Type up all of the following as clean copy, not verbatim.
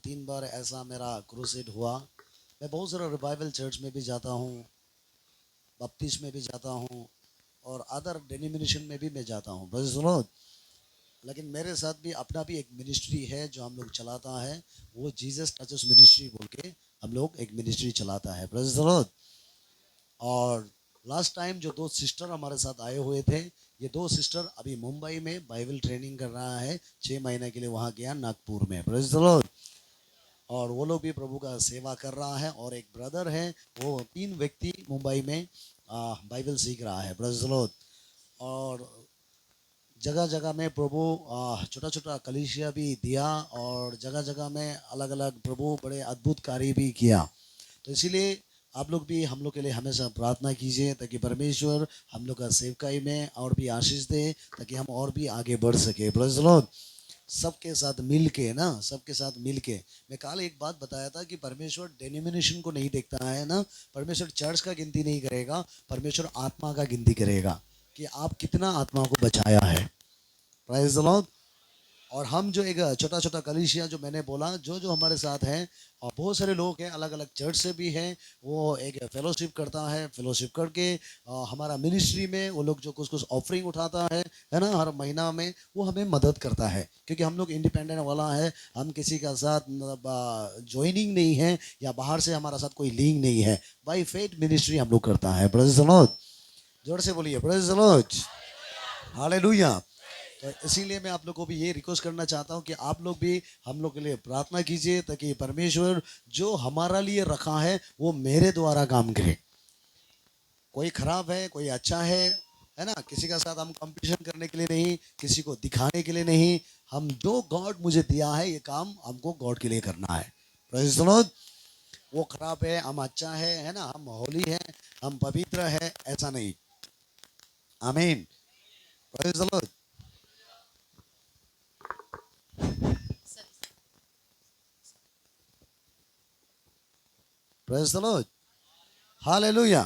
3 बार ऐसा मेरा क्रूसेड हुआ। मैं बहुत सारा रिवाइवल चर्च में भी जाता हूँ, बपतिस्मे में भी जाता हूँ और अदर डेनोमिनेशन में भी मैं जाता हूँ, प्रेज़ द लॉर्ड। लेकिन मेरे साथ भी अपना भी एक मिनिस्ट्री है जो हम लोग चलाता है, वो जीसस टचेस मिनिस्ट्री बोल के हम लोग एक मिनिस्ट्री चलाता है, प्रेज़ द लॉर्ड। और लास्ट टाइम जो 2 सिस्टर हमारे साथ आए हुए थे, ये 2 सिस्टर अभी मुंबई में बाइबल ट्रेनिंग कर रहा है, 6 महीने के लिए वहाँ गया नागपुर में, प्रेज़ द लॉर्ड। और वो लोग भी प्रभु का सेवा कर रहा है। और एक ब्रदर है, वो 3 व्यक्ति मुंबई में बाइबल सीख रहा है, प्रेज़ द लॉर्ड। और जगह जगह में प्रभु छोटा छोटा कलीसिया भी दिया और जगह जगह में अलग अलग प्रभु बड़े अद्भुत कार्य भी किया। तो इसीलिए आप लोग भी हम लोग के लिए हमेशा प्रार्थना कीजिए ताकि परमेश्वर हम लोग का सेवकाई में और भी आशीष दे, ताकि हम और भी आगे बढ़ सके, प्रेज़ द लॉर्ड। सबके साथ मिल के ना, सबके साथ मिल के। मैं कल एक बात बताया था कि परमेश्वर डेनोमिनेशन को नहीं देखता है ना, परमेश्वर चर्च का गिनती नहीं करेगा, परमेश्वर आत्मा का गिनती करेगा कि आप कितना आत्मा को बचाया है, प्रेज़ द लॉर्ड। और हम जो एक छोटा छोटा कलीसिया जो मैंने बोला, जो जो हमारे साथ हैं, और बहुत सारे लोग हैं अलग अलग चर्च से भी हैं, वो एक फेलोशिप करता है, फेलोशिप करके हमारा मिनिस्ट्री में वो लोग जो कुछ कुछ ऑफरिंग उठाता है ना, हर महीना में वो हमें मदद करता है, क्योंकि हम लोग इंडिपेंडेंट वाला है, हम किसी का साथ ज्वाइनिंग नहीं है या बाहर से हमारा साथ कोई लिंक नहीं है, बाई फेथ मिनिस्ट्री हम लोग करता है, प्रेज़ द लॉर्ड। जोर से बोलिए प्रेज़ द लॉर्ड, हालेलुया। तो इसीलिए मैं आप लोग को भी ये रिक्वेस्ट करना चाहता हूँ कि आप लोग भी हम लोग के लिए प्रार्थना कीजिए, ताकि परमेश्वर जो हमारा लिए रखा है वो मेरे द्वारा काम करे। कोई खराब है, कोई अच्छा है ना, किसी का साथ हम कंपटीशन करने के लिए नहीं, किसी को दिखाने के लिए नहीं, हम जो गॉड मुझे दिया है ये काम हमको गॉड के लिए करना है, प्रेज़ द लॉर्ड। वो खराब है, हम अच्छा है ना, हम होली है, हम पवित्र है, ऐसा नहीं। आमीन, praise the Lord, praise the Lord, hallelujah.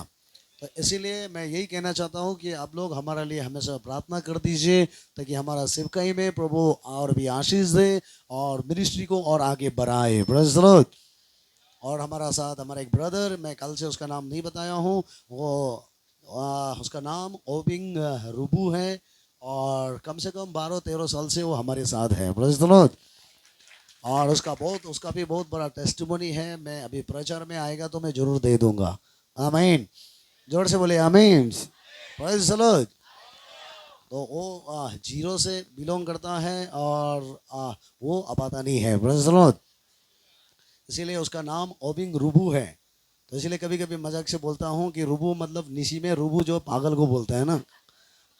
तो इसीलिए मैं यही कहना चाहता हूँ कि आप लोग हमारे लिए हमेशा प्रार्थना कर दीजिए, ताकि हमारा सेवकाई में प्रभु और भी आशीष दे और मिनिस्ट्री को और आगे बढ़ाए, प्रेज़ द लॉर्ड। और हमारा साथ हमारा एक ब्रदर, मैं कल से उसका नाम नहीं बताया हूँ, वो उसका नाम ओबिंग रूबू है, और कम से कम 12-13 साल से वो हमारे साथ है, प्रेज़ द लॉर्ड। और उसका भी बहुत बड़ा टेस्टिमोनी है, मैं अभी प्रचार में आएगा तो मैं जरूर दे दूंगा। आमीन, जोर से बोले आमीन, प्रेज़ द लॉर्ड। तो वो जीरो से बिलोंग करता है और वो अपातानी है, प्रेज़ द लॉर्ड। इसीलिए उसका नाम ओबिंग रूबू है। तो इसलिए कभी कभी मजाक से बोलता हूँ कि रूबू मतलब निशी में रूबू जो पागल को बोलता है ना,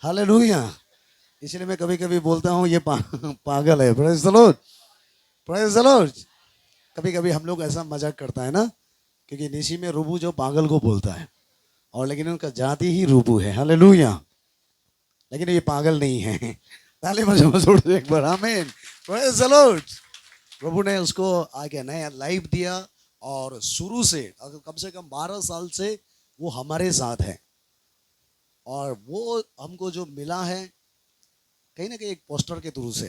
हालेलुया। इसलिए मैं कभी कभी बोलता हूँ ये पागल है, praise the Lord, praise the Lord. कभी कभी हम लोग ऐसा मजाक करता है ना, क्योंकि निशी में रूबू जो पागल को बोलता है, और लेकिन उनका जाति ही रूबू है, हालेलुया। लेकिन ये पागल नहीं है। ताली बजाओ जोर से एक बार, आमीन, प्रेज़ द लॉर्ड। प्रभु ने उसको आगे नया लाइफ दिया, और शुरू से अगर कम से कम 12 साल से वो हमारे साथ है। और वो हमको जो मिला है कहीं ना कहीं एक पोस्टर के थ्रू से,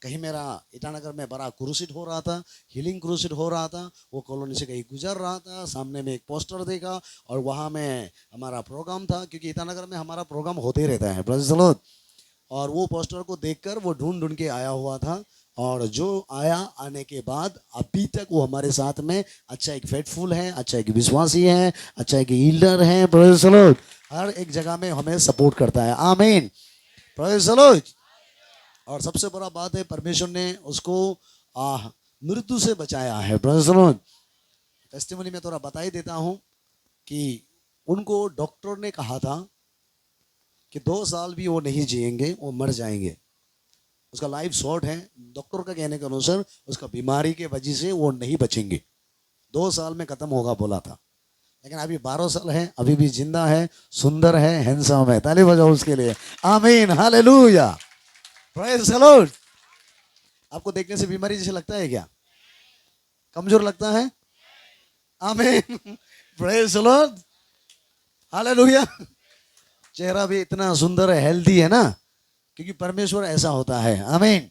कहीं मेरा ईटानगर में बड़ा क्रूसिड हो रहा था, हीलिंग क्रूसिड हो रहा था, वो कॉलोनी से कहीं गुजर रहा था, सामने में एक पोस्टर देखा और वहाँ में हमारा प्रोग्राम था, क्योंकि ईटानगर में हमारा प्रोग्राम होते रहता है, प्रेज़ द लॉर्ड। और वो पोस्टर को देखकर वो ढूंढ ढूंढ के आया हुआ था, और जो आया, आने के बाद अभी तक वो हमारे साथ में अच्छा एक फेथफुल है, अच्छा एक विश्वासी है, अच्छा एक ईल्डर है, प्रेज़ द लॉर्ड। हर एक जगह में हमें सपोर्ट करता है, आमीन, प्रेज़ द लॉर्ड। और सबसे बड़ा बात है, परमेश्वर ने उसको मृत्यु से बचाया है, प्रेज़ द लॉर्ड। टेस्टिमनी में थोड़ा बता ही देता हूँ कि उनको डॉक्टर ने कहा था कि 2 साल भी वो नहीं जिएंगे, वो मर जाएंगे, उसका लाइफ शॉर्ट है। डॉक्टर का कहने के अनुसार उसका बीमारी के वजह से वो नहीं बचेंगे, 2 साल में खत्म होगा बोला था। लेकिन अभी 12 साल है, अभी भी जिंदा है, सुंदर है, हैंडसम है, ताली बजाओ उसके लिए, आमीन, हालेलुया, प्रेज़ द लॉर्ड। आपको देखने से बीमारी जैसे लगता है क्या? कमजोर लगता है? आमीन, प्रेज़ द लॉर्ड, हालेलुया। चेहरा भी इतना सुंदर है, हेल्दी है ना, क्योंकि परमेश्वर ऐसा होता है, आमीन।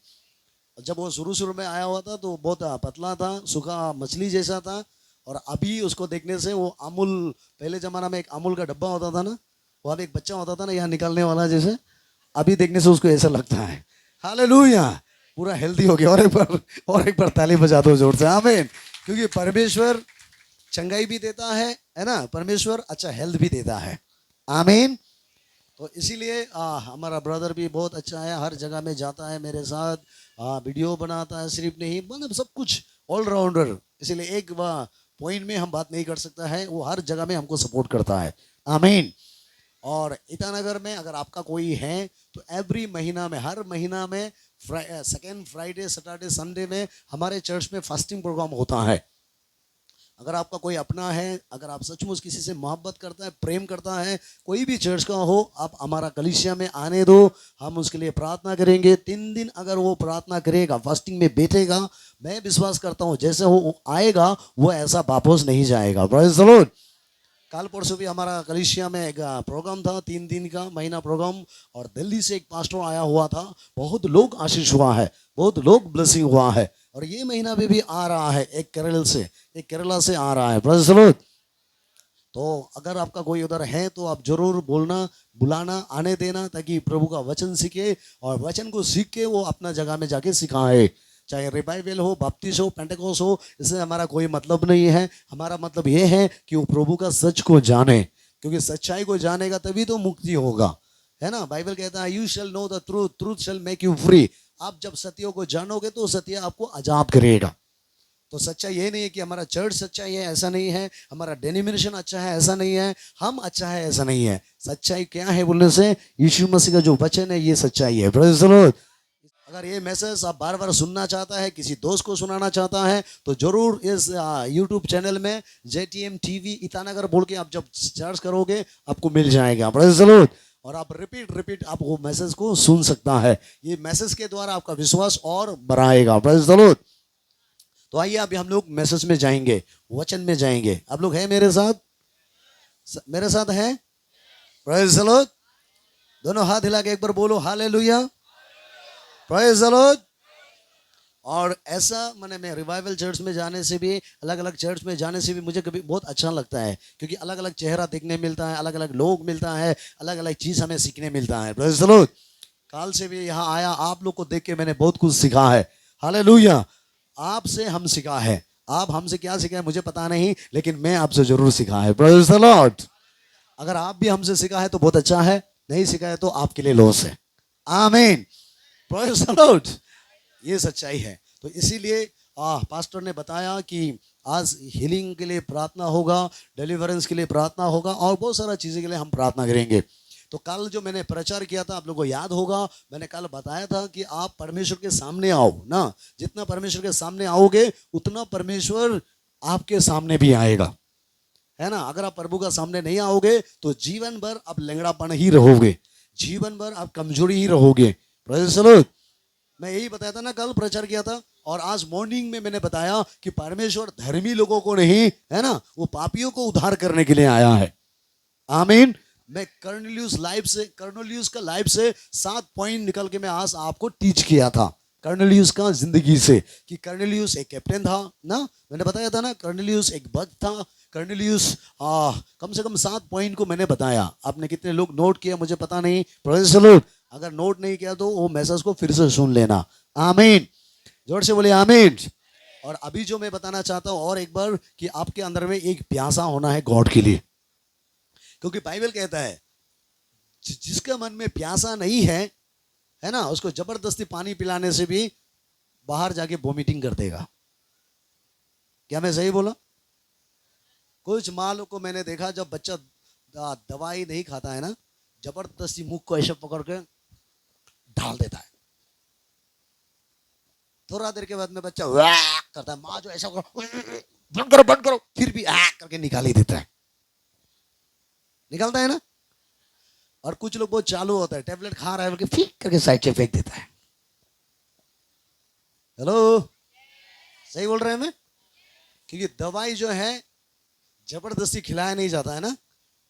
जब वो शुरू शुरू में आया हुआ था तो बहुत पतला था, सूखा मछली जैसा था। और अभी उसको देखने से वो अमूल, पहले जमाना में एक अमूल का डब्बा होता था ना, वो अभी एक बच्चा होता था ना यहाँ निकालने वाला जैसे, अभी देखने से उसको ऐसा लगता है। हालेलुया, पूरा हेल्दी हो गया। और एक बार ताली बजा दो जोर से, आमीन। क्योंकि परमेश्वर चंगाई भी देता है ना, परमेश्वर अच्छा हेल्थ भी देता है, आमीन। तो इसीलिए हमारा ब्रदर भी बहुत अच्छा है, हर जगह में जाता है मेरे साथ, वीडियो बनाता है, सिर्फ नहीं मतलब सब कुछ ऑलराउंडर। इसीलिए एक पॉइंट में हम बात नहीं कर सकता है, वो हर जगह में हमको सपोर्ट करता है, आमीन। और ईटानगर में अगर आपका कोई है तो एवरी महीना में, हर महीना में सेकेंड फ्राइडे सैटरडे संडे में हमारे चर्च में फास्टिंग प्रोग्राम होता है। अगर आपका कोई अपना है, अगर आप सचमुच किसी से मोहब्बत करता है, प्रेम करता है, कोई भी चर्च का हो, आप हमारा कलीसिया में आने दो, हम उसके लिए प्रार्थना करेंगे। 3 दिन अगर वो प्रार्थना करेगा, फास्टिंग में बैठेगा, मैं विश्वास करता हूँ जैसे वो आएगा वो ऐसा वापस नहीं जाएगा। Praise the Lord. कल परसों भी हमारा कलीसिया में एक प्रोग्राम था, 3 दिन का महीना प्रोग्राम, और दिल्ली से एक पास्टर आया हुआ था। बहुत लोग आशीष हुआ है, बहुत लोग ब्लेसिंग हुआ है। और ये महीना में भी आ रहा है, एक केरला से आ रहा है। Praise the Lord. तो अगर आपका कोई उधर है तो आप जरूर बोलना, बुलाना, आने देना, ताकि प्रभु का वचन सीखे, और वचन को सीख के वो अपना जगह में जाके सिखाए। चाहे रिवाइवल हो, बपतिस हो, पेंटेकोस्ट हो, इससे हमारा कोई मतलब नहीं है। हमारा मतलब ये है कि वो प्रभु का सच को जाने, क्योंकि सच्चाई को जानेगा तभी तो मुक्ति होगा, है ना। बाइबल कहता है you shall know the truth, truth shell make you free. आप जब सत्य को जानोगे तो सत्य आपको आजाद करेगा। तो सच्चाई ये नहीं है कि हमारा चर्च सच्चा है, ऐसा नहीं है, हमारा डेनिमिनेशन अच्छा है, ऐसा नहीं है, हम अच्छा है, ऐसा नहीं है। सच्चाई क्या है बोलने से, यीशु मसीह का जो वचन है ये सच्चाई है। Praise the Lord. अगर ये मैसेज आप बार बार सुनना चाहता है, किसी दोस्त को सुनाना चाहता है, तो जरूर इस यूट्यूब चैनल में JTM TV ईटानगर बोल के आप जब सर्च करोगे आपको मिल जाएगा। Praise the Lord. और आप रिपीट आप वो मैसेज को सुन सकता है। ये मैसेज के द्वारा आपका विश्वास और बढ़ाएगा। Praise the Lord. तो आइए अभी हम लोग मैसेज में जाएंगे, वचन में जाएंगे। आप लोग हैं मेरे साथ, मेरे साथ हैं? Praise the Lord. दोनों हाथ हिला के एक बार बोलो हालेलुया, प्रेज़ द लॉर्ड। और ऐसा मैं रिवाइवल चर्च में जाने से भी, अलग अलग चर्च में जाने से भी मुझे कभी बहुत अच्छा लगता है, क्योंकि अलग अलग चेहरा देखने मिलता है, अलग अलग लोग मिलता है, अलग अलग चीज हमें सीखने मिलता है। Praise the Lord. काल से भी यहाँ आया, आप लोग को देख के मैंने बहुत कुछ सीखा है। हालेलुया। आपसे हम सीखा है, आप हमसे क्या सीखा है मुझे पता नहीं, लेकिन मैं आपसे जरूर सीखा है। Praise the Lord. अगर आप भी हमसे सीखा है तो बहुत अच्छा है, नहीं सीखा है तो आपके लिए लॉस है। आमीन। Praise the Lord. ये सच्चाई है। तो इसीलिए पास्टर ने बताया कि आज हीलिंग के लिए प्रार्थना होगा, डिलीवरेंस के लिए प्रार्थना होगा, और बहुत सारा चीज़ों के लिए हम प्रार्थना करेंगे। तो कल जो मैंने प्रचार किया था, आप लोगों को याद होगा, मैंने कल बताया था कि आप परमेश्वर के सामने आओ ना। जितना परमेश्वर के सामने आओगे उतना परमेश्वर आपके सामने भी आएगा, है ना। अगर आप प्रभु का सामने नहीं आओगे तो जीवन भर आप लंगड़ापन ही रहोगे, जीवन भर आप कमजोरी ही रहोगे। Praise the Lord. मैं यही बताया था ना, कल प्रचार किया था। और आज मॉर्निंग में मैंने बताया कि परमेश्वर धर्मी लोगों को नहीं, है ना, वो पापियों को उद्धार करने के लिए आया है। आमीन। मैं कर्नेलियुस का लाइफ से 7 पॉइंट निकल के मैं आज आपको टीच किया था, कर्नेलियुस का जिंदगी से, कि कर्नेलियुस एक कैप्टन था ना। मैंने बताया था ना, कर्नेलियुस एक भक्त था। कर्नेलियुस कम से कम 7 पॉइंट को मैंने बताया। आपने कितने लोग नोट किया मुझे पता नहीं। Praise the Lord. अगर नोट नहीं किया तो वो मैसेज को फिर से सुन लेना। आमीन। जोर से बोले आमीन। और अभी जो मैं बताना चाहता हूं और एक बार, कि आपके अंदर में एक प्यासा होना है गॉड के लिए। क्योंकि बाइबल कहता है जिसका मन में प्यासा नहीं है ना, उसको जबरदस्ती पानी पिलाने से भी बाहर जाके वोमिटिंग कर देगा। क्या मैं सही बोला? कुछ माँ लोग को मैंने देखा, जब बच्चा दवाई नहीं खाता है ना, जबरदस्ती मुंह को ऐसे पकड़ के डाल देता है। थोड़ा देर के बाद में बच्चा वैक करता है, माँ जो ऐसा बंद करो, फिर भी करके निकाल ही देता है, निकालता है ना। और कुछ लोग बहुत चालू होता है, टेबलेट खा रहा है बोल फिर करके साइड से फेंक देता है। हेलो, सही बोल रहे हैं मैं? क्योंकि दवाई जो है जबरदस्ती खिलाया नहीं जाता है ना,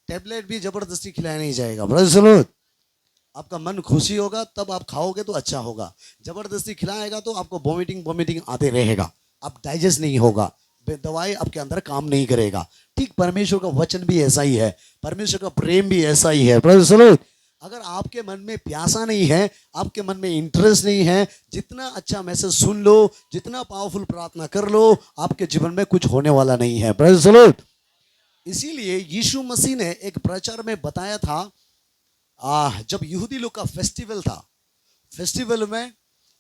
टेबलेट भी जबरदस्ती खिलाया नहीं जाएगा। Praise the Lord. आपका मन खुशी होगा तब आप खाओगे तो अच्छा होगा। जबरदस्ती खिलाएगा तो आपको वॉमिटिंग वॉमिटिंग आते रहेगा, आप डाइजेस्ट नहीं होगा, दवाई आपके अंदर काम नहीं करेगा। ठीक परमेश्वर का वचन भी ऐसा ही है, परमेश्वर का प्रेम भी ऐसा ही है। Praise the Lord. अगर आपके मन में प्यासा नहीं है, आपके मन में इंटरेस्ट नहीं है, जितना अच्छा मैसेज सुन लो, जितना पावरफुल प्रार्थना कर लो, आपके जीवन में कुछ होने वाला नहीं है। Praise the Lord. इसीलिए यीशु मसीह ने एक प्रचार में बताया था, जब यहूदी लोग का फेस्टिवल था, फेस्टिवल में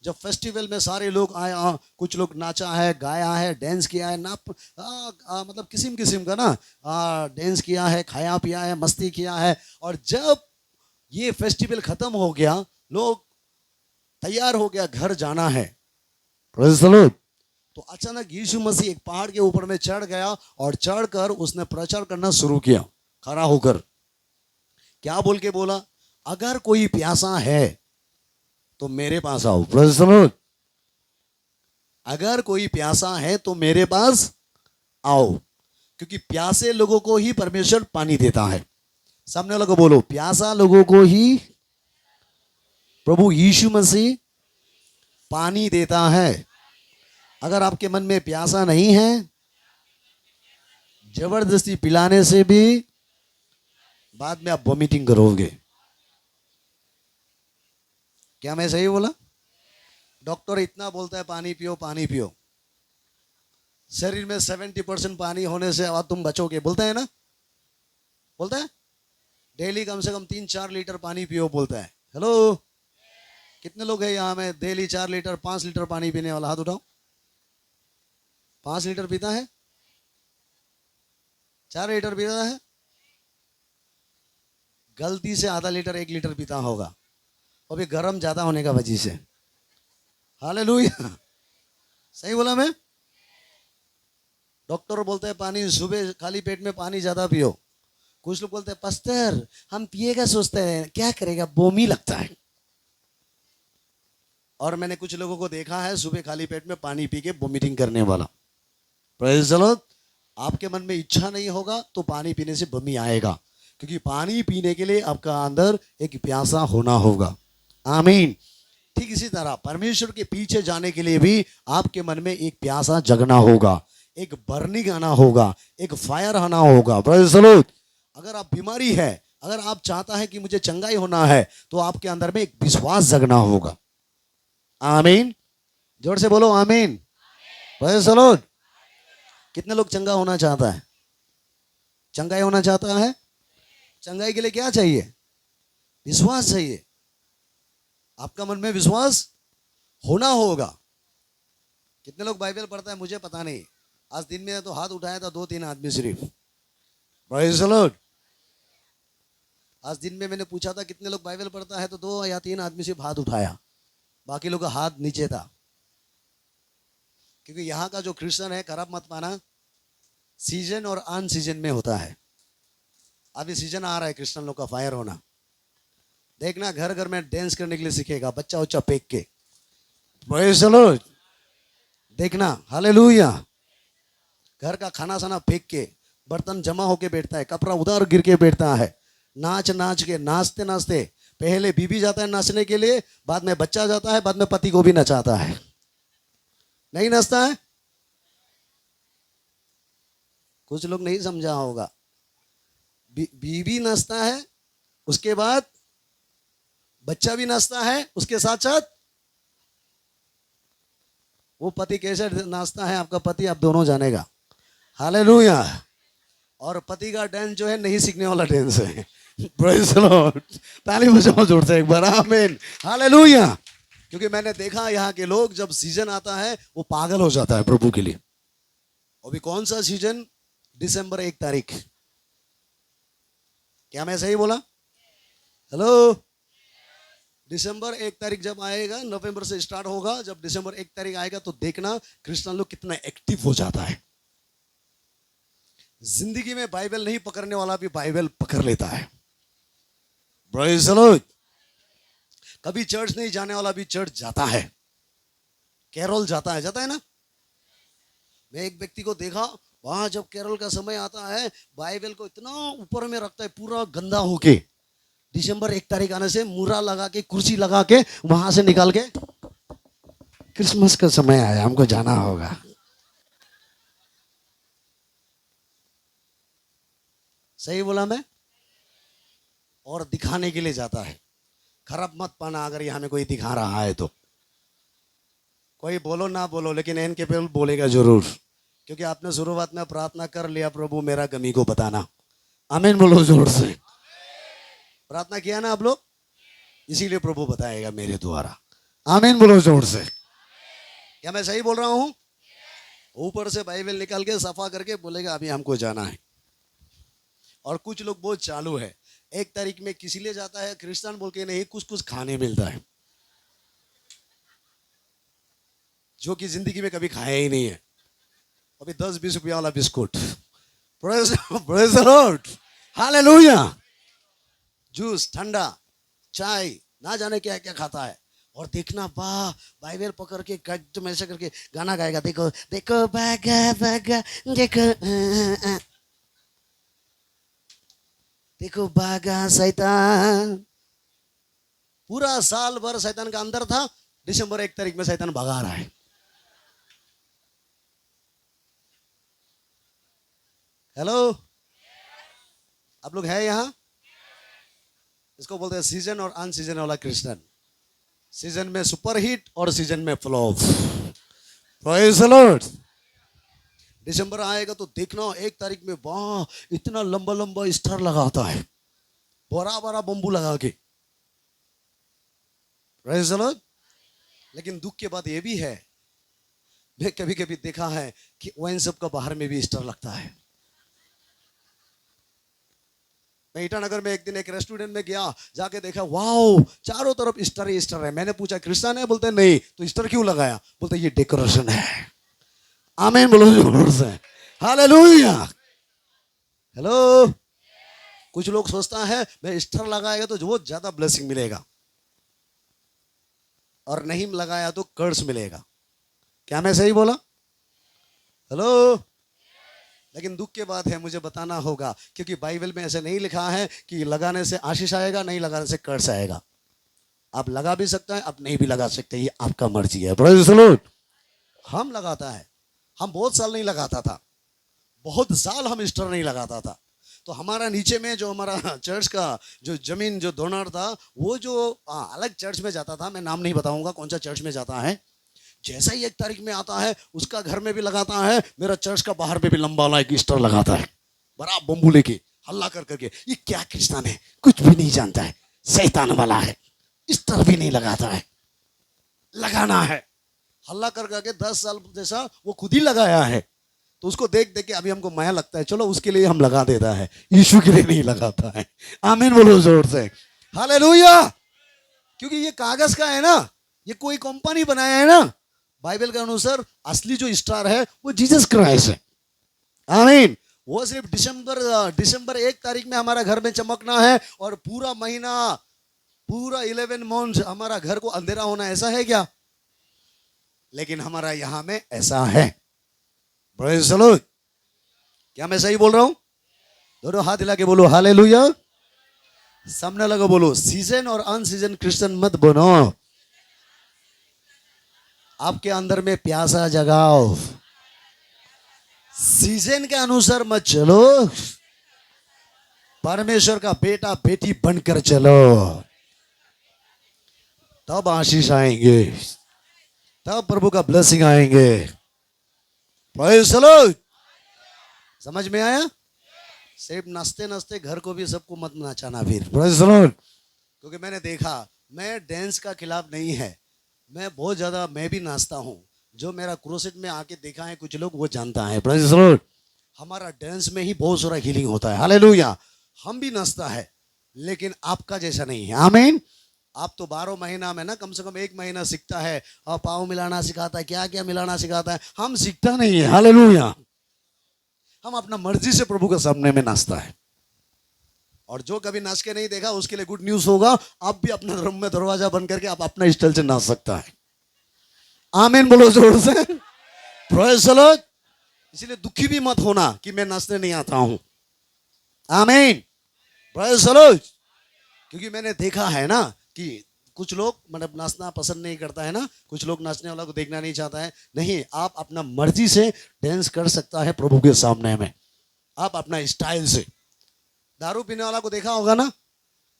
जब फेस्टिवल में सारे लोग आए, कुछ लोग नाचा है, गाया है, डांस किया है, ना मतलब किस्म किस्म का ना डांस किया है, खाया पिया है, मस्ती किया है। और जब ये फेस्टिवल खत्म हो गया, लोग तैयार हो गया, घर जाना है। Praise the Lord. तो अचानक यीशु मसीह एक पहाड़ के ऊपर में चढ़ गया और चढ़कर उसने प्रचार करना शुरू किया, खड़ा होकर। क्या बोल के बोला? अगर कोई प्यासा है तो मेरे पास आओ। Praise the Lord. अगर कोई प्यासा है तो मेरे पास आओ, क्योंकि प्यासे लोगों को ही परमेश्वर पानी देता है। सामने वालों को बोलो, प्यासा लोगों को ही प्रभु यीशु मसीह पानी देता है। अगर आपके मन में प्यासा नहीं है, जबरदस्ती पिलाने से भी बाद में आप वॉमिटिंग करोगे। क्या मैं सही बोला? डॉक्टर इतना बोलता है पानी पियो पानी पियो, शरीर में 70% पानी होने से अब तुम बचोगे, बोलता है ना, बोलता है डेली कम से कम 3-4 लीटर पानी पियो, बोलता है। हेलो, कितने लोग हैं यहाँ में डेली 4 लीटर 5 लीटर पानी पीने वाला? हाथ उठाओ। 5 लीटर पीता है? 4 लीटर पीता है? गलती से आधा लीटर 1 लीटर पीता होगा, और भी गर्म ज्यादा होने का वजह से। हालेलुया। सही बोला मैं? डॉक्टर बोलते हैं पानी सुबह खाली पेट में पानी ज्यादा पियो। कुछ लोग बोलते हैं पास्टर हम पिएगा, सोचते हैं क्या करेगा, बोमी लगता है। और मैंने कुछ लोगों को देखा है सुबह खाली पेट में पानी पी के वोमिटिंग करने वाला। Praise the Lord. आपके मन में इच्छा नहीं होगा तो पानी पीने से बमी आएगा, क्योंकि पानी पीने के लिए आपका अंदर एक प्यासा होना होगा। आमीन। ठीक इसी तरह परमेश्वर के पीछे जाने के लिए भी आपके मन में एक प्यासा जगना होगा, एक बर्निंग आना होगा, एक फायर आना होगा। Praise the Lord. अगर आप बीमारी है, अगर आप चाहता है कि मुझे चंगाई होना है, तो आपके अंदर में एक विश्वास जगना होगा। आमीन। जोर से बोलो आमीन। Praise the Lord. कितने लोग चंगा होना चाहता है? चंगाई होना चाहता है? चंगाई के लिए क्या चाहिए? विश्वास चाहिए। आपका मन में विश्वास होना होगा। कितने लोग बाइबल पढ़ता है मुझे पता नहीं, आज दिन में तो हाथ उठाया था 2-3 आदमी सिर्फ। Praise the Lord. आज दिन में मैंने पूछा था कितने लोग बाइबल पढ़ता है, तो 2 या 3 आदमी सिर्फ हाथ उठाया, बाकी लोग का हाथ नीचे था। क्योंकि यहाँ का जो क्रिश्चियन है, खराब मत माना, सीजन और अन सीजन में होता है। अभी सीजन आ रहा है क्रिश्चियन लोग का फायर होना। देखना घर घर में डांस करने के लिए सीखेगा, बच्चा उच्चा फेंक के। Praise the Lord. देखना, हालेलुया। घर का खाना साना फेंक के, बर्तन जमा होके बैठता है, कपड़ा उधर गिर के बैठता है, नाच नाच के, नाचते नाचते पहले बीबी जाता है नाचने के लिए, बाद में बच्चा जाता है, बाद में पति को भी नचाता है। नहीं नाचता है? कुछ लोग नहीं समझा होगा। बीबी नाचता है, उसके बाद बच्चा भी नाचता है, उसके साथ साथ वो पति कैसे नाचता है, आपका पति आप दोनों जानेगा। हालेलुया। और पति का डांस जो है नहीं सीखने वाला डांस है। Praise the Lord. ताली बजाओ जोर से एक बार, आमीन, हालेलुया। क्योंकि मैंने देखा यहाँ के लोग जब सीजन आता है वो पागल हो जाता है प्रभु के लिए। अभी कौन सा सीजन? दिसंबर 1 तारीख। क्या मैं सही बोला? हेलो। दिसंबर 1 तारीख जब आएगा, नवंबर से स्टार्ट होगा, जब दिसंबर 1 तारीख आएगा तो देखना क्रिश्चियन लोग कितना एक्टिव हो जाता है। जिंदगी में बाइबल नहीं पकड़ने वाला भी बाइबल पकड़ लेता है। Praise the Lord. कभी चर्च नहीं जाने वाला भी चर्च जाता है, कैरोल जाता है ना। मैं एक व्यक्ति को देखा, वहां जब कैरोल का समय आता है, बाइबल को इतना ऊपर में रखता है, पूरा गंदा होके, दिसंबर 1 तारीख आने से मुरा लगा के कुर्सी लगा के वहां से निकाल के क्रिसमस का समय आया, हमको जाना होगा। सही बोला मैं? और दिखाने के लिए जाता है। खराब मत पाना अगर यहाँ में कोई दिखा रहा है तो। कोई बोलो ना बोलो, लेकिन इनकेपेबल बोलेगा जरूर, क्योंकि आपने शुरुआत में प्रार्थना कर लिया, प्रभु मेरा कमी को बताना। आमीन बोलो जोर से। प्रार्थना किया ना आप लोग, इसीलिए प्रभु बताएगा मेरे द्वारा। आमीन बोलो जोर से। क्या मैं सही बोल रहा हूं? ऊपर से बाइबल निकाल के सफा करके बोलेगा अभी हमको जाना है। और कुछ लोग बहुत चालू है, 1 तारीख में किसी लिए जाता है क्रिश्चियन बोल के, नहीं कुछ कुछ खाने मिलता है जो कि जिंदगी में कभी खाया ही नहीं है। अभी 10-20 रुपया वाला biscuit, praise the Lord, hallelujah. Juice, ठंडा, चाय, ना जाने क्या क्या खाता है। और देखना वाह, बाइबल पकड़ के एकदम ऐसे करके गाना गाएगा, देखो देखो बागा बागा देखो देखो बागा शैतान। पूरा साल भर शैतान का अंदर था, दिसंबर 1 तारीख में शैतान भगा रहा है। हेलो, आप लोग हैं यहाँ? इसको बोलते हैं सीजन और अनसीजन वाला क्रिश्चियन। सीजन में सुपर हिट और सीजन में फ्लॉप। Praise the lord. दिसंबर आएगा तो देखना 1 तारीख में वाह, इतना लंबा लंबा स्टार लगा होता है, बड़ा बड़ा बम्बू लगा के। Praise the Lord. लेकिन दुख के बात ये भी है, मैं कभी कभी देखा है कि वाइन सब का बाहर में भी स्टार लगता है। मैं ईटानगर में एक दिन एक रेस्टोरेंट में गया, जाके देखा वाओ, चारों तरफ स्टार ही स्टार है। मैंने पूछा क्रिश्चियन है? बोलते नहीं। तो स्टार क्यों लगाया? बोलते ये डेकोरेशन है। आमीन बोलो जोर से, हालेलुया। हेलो, कुछ लोग सोचता है मैं स्टार लगाएगा तो बहुत ज्यादा ब्लेसिंग मिलेगा, और नहीं लगाया तो कर्स मिलेगा। क्या मैं सही बोला? हेलो। लेकिन दुख के बात है, मुझे बताना होगा, क्योंकि बाइबल में ऐसे नहीं लिखा है कि लगाने से आशीष आएगा, नहीं लगाने से कर्स आएगा। आप लगा भी सकते हैं, आप नहीं भी लगा सकते, ये आपका मर्जी है। Praise the Lord. हम लगाता है, हम बहुत साल नहीं लगाता था, बहुत साल हम स्टार नहीं लगाता था। तो हमारा नीचे में जो हमारा चर्च का जो जमीन जो डोनर था, वो जो अलग चर्च में जाता था, मैं नाम नहीं बताऊंगा कौन सा चर्च में जाता है, जैसा ही 1 तारीख में आता है उसका घर में भी लगाता है, मेरा चर्च का बाहर में भी लंबा वाला एक स्टार लगाता है, बड़ा बम्बू लेके हल्ला कर करके। ये क्या क्रिश्चियन है, कुछ भी नहीं जानता है, शैतान वाला है, स्टार भी नहीं लगाता है, लगाना है। हल्ला कर करके 10 साल जैसा वो खुद ही लगाया है। तो उसको देख देख के अभी हमको माया लगता है, चलो उसके लिए हम लगा देता है, यीशु के लिए नहीं लगाता है। आमीन बोलो जोर से, हालेलुया। क्योंकि ये कागज का है ना, ये कोई कंपनी बनाया है ना। बाइबल के अनुसार असली जो स्टार है वो जीसस क्राइस्ट है। आमीन। वो सिर्फ दिसंबर 1 तारीख में हमारा घर में चमकना है, और पूरा महीना, पूरा 11 मंथ हमारा घर को अंधेरा होना, ऐसा है क्या? लेकिन हमारा यहां में ऐसा है। Praise the Lord. क्या मैं सही बोल रहा हूं? दोनों हाथ हिला के बोलो हालेलुया। सामने लगा बोलो, सीजन और अनसीजन क्रिश्चियन मत बनो। आपके अंदर में प्यासा जगाओ, सीजन के अनुसार मत चलो, परमेश्वर का बेटा बेटी बनकर चलो, तब आशीष आएंगे, तब प्रभु का ब्लेसिंग आएंगे। Praise the Lord. समझ में आया? सिर्फ नाचते नाचते घर को भी सबको मत नाचाना फिर। Praise the Lord. क्योंकि मैंने देखा, मैं डांस का खिलाफ नहीं है, मैं बहुत ज्यादा मैं भी नाचता हूँ। जो मेरा क्रूसेड में आके देखा है कुछ लोग, वो जानता है। Praise the Lord. हमारा डांस में ही बहुत सारा हीलिंग होता है। हालेलुया। हम भी नाचता है, लेकिन आपका जैसा नहीं है। आमीन। आप तो 12 महीना में ना कम से कम 1 महीना सीखता है, और पाँव मिलाना सिखाता है, क्या क्या मिलाना सिखाता है। हम सीखता नहीं है। हालेलुया। हम अपना मर्जी से प्रभु के सामने में नाचता है। और जो कभी नाच के नहीं देखा उसके लिए गुड न्यूज होगा, आप भी अपने धर्म में दरवाजा बंद करके आप अपना स्टाइल से नाच सकता है। आमीन बोलो जोर से। Praise the Lord. इसलिए दुखी भी मत होना कि मैं नाचने नहीं आता हूं। आमीन। Praise the Lord. क्योंकि मैंने देखा है ना कि कुछ लोग मतलब नाचना पसंद नहीं करता है ना, कुछ लोग नाचने वाला को देखना नहीं चाहता है। नहीं, आप अपना मर्जी से डांस कर सकता है प्रभु के सामने में, आप अपना स्टाइल से। दारू पीने वाला को देखा होगा ना,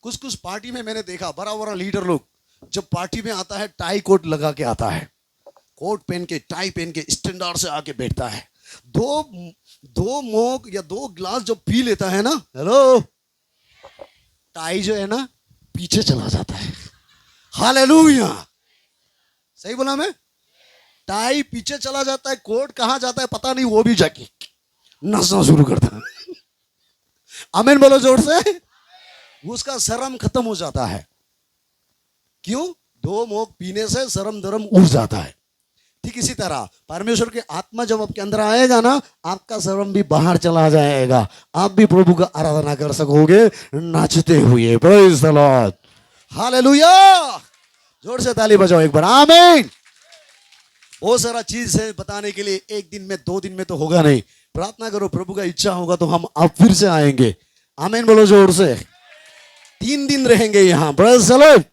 कुछ कुछ पार्टी में मैंने देखा बड़ा बड़ा लीडर लोग जब पार्टी में आता है टाई कोट लगा के आता है, कोट पहन के टाई पहन के स्टैंडर्ड से आके बैठता है। दो दो मोग या 2 गिलास जब पी लेता है ना, हेलो, टाई जो है ना पीछे चला जाता है। हालेलुया, सही बोला मैं? टाई पीछे चला जाता है, कोट कहां जाता है पता नहीं, वो भी जाके नाचना शुरू करता है। आमीन बोलो जोर से। उसका शर्म खत्म हो जाता है। क्यों? 2 मोग पीने से शर्म धर्म उड़ जाता है। ठीक इसी तरह परमेश्वर की आत्मा जब आपके अंदर आएगा ना, आपका शर्म भी बाहर चला जाएगा, आप भी प्रभु का आराधना कर सकोगे नाचते हुए। Praise the Lord, hallelujah. जोर से ताली बजाओ एक बार, आमीन। बहुत सारा चीज है बताने के लिए, 1 दिन में 2 दिन में तो होगा नहीं। प्रार्थना करो, प्रभु का इच्छा होगा तो हम अब फिर से आएंगे। आमीन बोलो जोर से। 3 दिन रहेंगे यहाँ, प्रेज द लॉर्ड।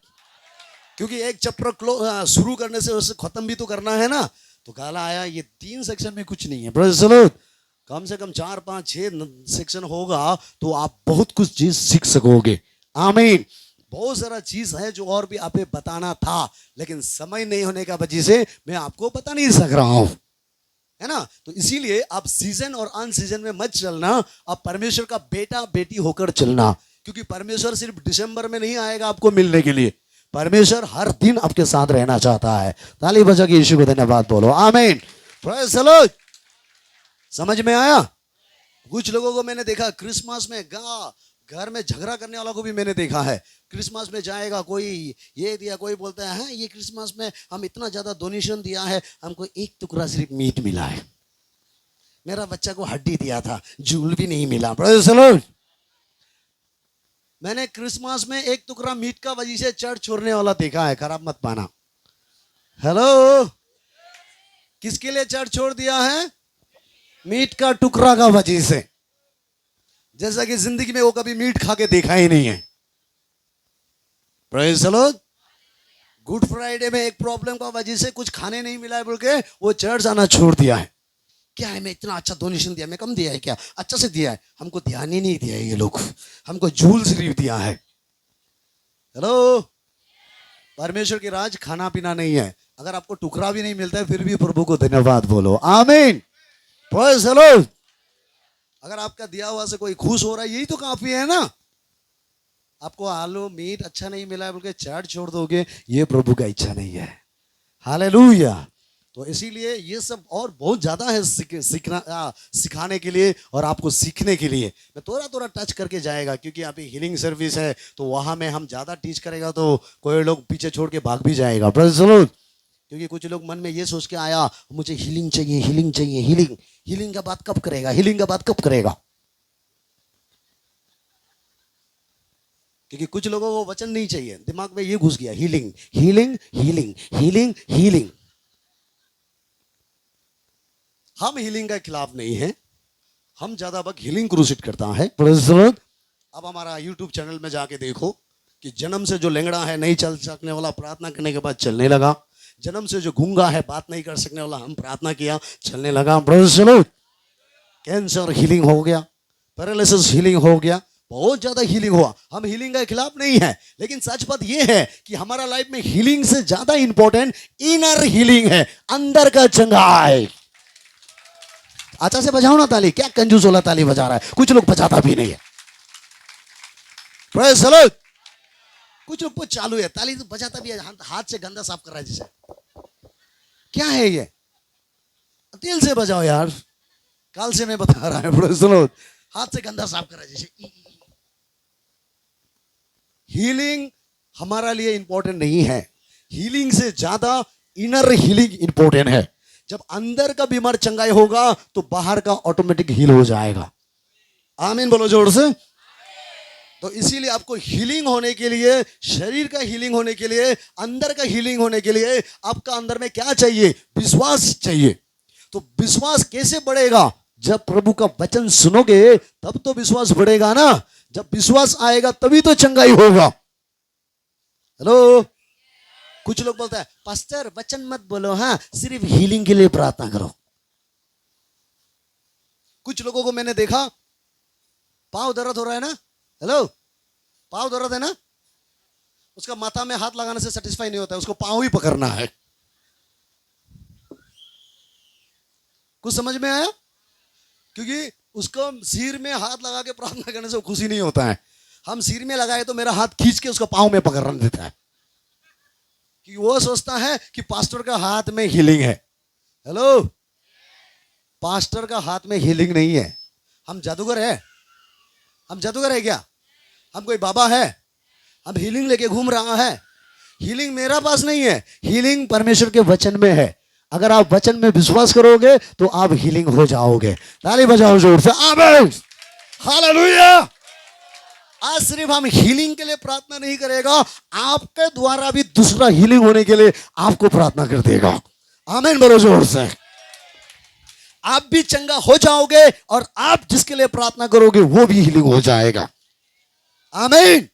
क्योंकि एक चैप्टर शुरू करने से उसे खत्म भी तो करना है ना। तो गाला आया ये 3 सेक्शन में कुछ नहीं है, प्रेज द लॉर्ड। कम से कम 4 5 6 सेक्शन होगा तो आप बहुत कुछ चीज सीख सकोगे। आमीन। बहुत सारा चीज है जो और भी आपे बताना था, लेकिन समय नहीं होने का वजह से मैं आपको बता नहीं सक रहा हूं, है ना। तो इसीलिए आप सीजन और अन सीजन में मत चलना, आप परमेश्वर का बेटा बेटी होकर चलना। क्योंकि परमेश्वर सिर्फ दिसंबर में नहीं आएगा आपको मिलने के लिए, परमेश्वर हर दिन आपके साथ रहना चाहता है। ताली बजा के यीशु को धन्यवाद बोलो, आमीन। Praise the Lord. समझ में आया? कुछ लोगों को मैंने देखा क्रिसमस में घर में झगड़ा करने वालों को भी मैंने देखा है। क्रिसमस में जाएगा, कोई ये दिया, कोई बोलता है ये क्रिसमस में हम इतना ज्यादा डोनेशन दिया है, हमको 1 टुकड़ा सिर्फ मीट मिला है, मेरा बच्चा को हड्डी दिया था, जूल भी नहीं मिला। Praise the Lord. मैंने क्रिसमस में 1 टुकड़ा मीट का वजह से चर्च छोड़ने वाला देखा है, खराब मत पाना। हेलो, किसके लिए चर्च छोड़ दिया है? मीट का टुकड़ा का वजह से। जैसा कि जिंदगी में वो कभी मीट खा के देखा ही नहीं है। Praise the Lord. Good Friday में एक प्रॉब्लम का वजह से कुछ खाने नहीं मिला है बोल के वो चर्च आना छोड़ दिया है। क्या है, मैं इतना अच्छा डोनेशन दिया, मैं कम दिया है क्या? अच्छा से दिया है, हमको ध्यान ही नहीं दिया है ये लोग, हमको झूल सिर्फ दिया है। हेलो, परमेश्वर की राज खाना पीना नहीं है। अगर आपको टुकड़ा भी नहीं मिलता है फिर भी प्रभु को धन्यवाद बोलो, आमीन। Praise the Lord. अगर आपका दिया हुआ से कोई खुश हो रहा है, यही तो काफी है ना। आपको आलू मीट अच्छा नहीं मिला है बोल के चर्च छोड़ दोगे, ये प्रभु का इच्छा नहीं है। हालेलुया। तो इसीलिए ये सब और बहुत ज्यादा है सिखाने के लिए और आपको सीखने के लिए। मैं थोड़ा टच करके जाएगा, क्योंकि अभी हीलिंग सर्विस है तो वहां में हम ज्यादा टीच करेगा तो कोई लोग पीछे छोड़ के भाग भी जाएगा। Praise the Lord. क्योंकि कुछ लोग मन में ये सोच के आया मुझे हीलिंग चाहिए, हीलिंग चाहिए, हीलिंग का बात कब करेगा, हीलिंग का बात कब करेगा। क्योंकि कुछ लोगों को वचन नहीं चाहिए, दिमाग में ये घुस गया healing healing healing healing healing. हम हीलिंग के खिलाफ नहीं है, हम ज्यादा वक्त हीलिंग क्रूसेड करता है। Praise the Lord. अब हमारा यूट्यूब चैनल में जाके देखो कि जन्म से जो लेंगड़ा है, नहीं चल सकने वाला, प्रार्थना करने के बाद चलने लगा। जन्म से जो गूंगा है, बात नहीं कर सकने वाला, हम प्रार्थना किया चलने लगा। Praise the Lord. Cancer healing हो गया, पैरालिसिस हीलिंग हो गया, बहुत ज्यादा हीलिंग हुआ। हम हीलिंग के खिलाफ नहीं है, लेकिन सच बात यह है कि हमारा लाइफ में हीलिंग से ज्यादा इंपॉर्टेंट इनर हीलिंग है, अंदर का चंगाई। अच्छा से बजाओ ना ताली, क्या कंजूस वाला ताली बजा रहा है, कुछ लोग बजाता भी नहीं है। Praise the Lord. कुछ लोग चालू है, ताली तो बजाता भी है, हाथ से गंदा साफ कर रहा है जैसे। क्या है ये? दिल से बजाओ यार, काल से मैं बता रहा है। Praise the Lord. हाथ से गंदा साफ कर रहा है जैसे। हीलिंग हमारा लिए इंपॉर्टेंट नहीं है, हीलिंग से ज्यादा इनर हीलिंग इंपॉर्टेंट है। जब अंदर का बीमार चंगाई होगा तो बाहर का ऑटोमेटिक हील हो जाएगा। आमीन बोलो जोर से। तो इसीलिए आपको हीलिंग होने के लिए, शरीर का हीलिंग होने के लिए, अंदर का हीलिंग होने के लिए आपका अंदर में क्या चाहिए? विश्वास चाहिए। तो विश्वास कैसे बढ़ेगा? जब प्रभु का वचन सुनोगे तब तो विश्वास बढ़ेगा ना। जब विश्वास आएगा तभी तो चंगाई होगा। हेलो। कुछ लोग बोलते हैं पास्टर वचन मत बोलो, हाँ सिर्फ हीलिंग के लिए प्रार्थना करो। कुछ लोगों को मैंने देखा, पाँव दर्द हो रहा है ना, हेलो, पाँव दर्द है ना, उसका माथा में हाथ लगाने से सेटिस्फाई नहीं होता है, उसको पाँव ही पकड़ना है। कुछ समझ में आया? क्योंकि उसको सिर में हाथ लगा के प्रार्थना करने से खुशी नहीं होता है। हम सिर में लगाए तो मेरा हाथ खींच के उसका पाँव में पकड़ देता है, कि वो सोचता है कि पास्टर का हाथ में हीलिंग है। हेलो, पास्टर का हाथ में हीलिंग नहीं है। हम जादूगर है? हम जादूगर है क्या? हम कोई बाबा है? हम हीलिंग लेके घूम रहा है? हीलिंग मेरा पास नहीं है, हीलिंग परमेश्वर के वचन में है। अगर आप वचन में विश्वास करोगे तो आप हीलिंग हो जाओगे। ताली बजाओ जोर से, आमीन, हालेलुया। आज सिर्फ हम हीलिंग के लिए प्रार्थना नहीं करेगा, आपके द्वारा भी दूसरा हीलिंग होने के लिए आपको प्रार्थना कर देगा। आमीन बोलो जोर से। आप भी चंगा हो जाओगे और आप जिसके लिए प्रार्थना करोगे वो भी हीलिंग हो जाएगा। आमीन।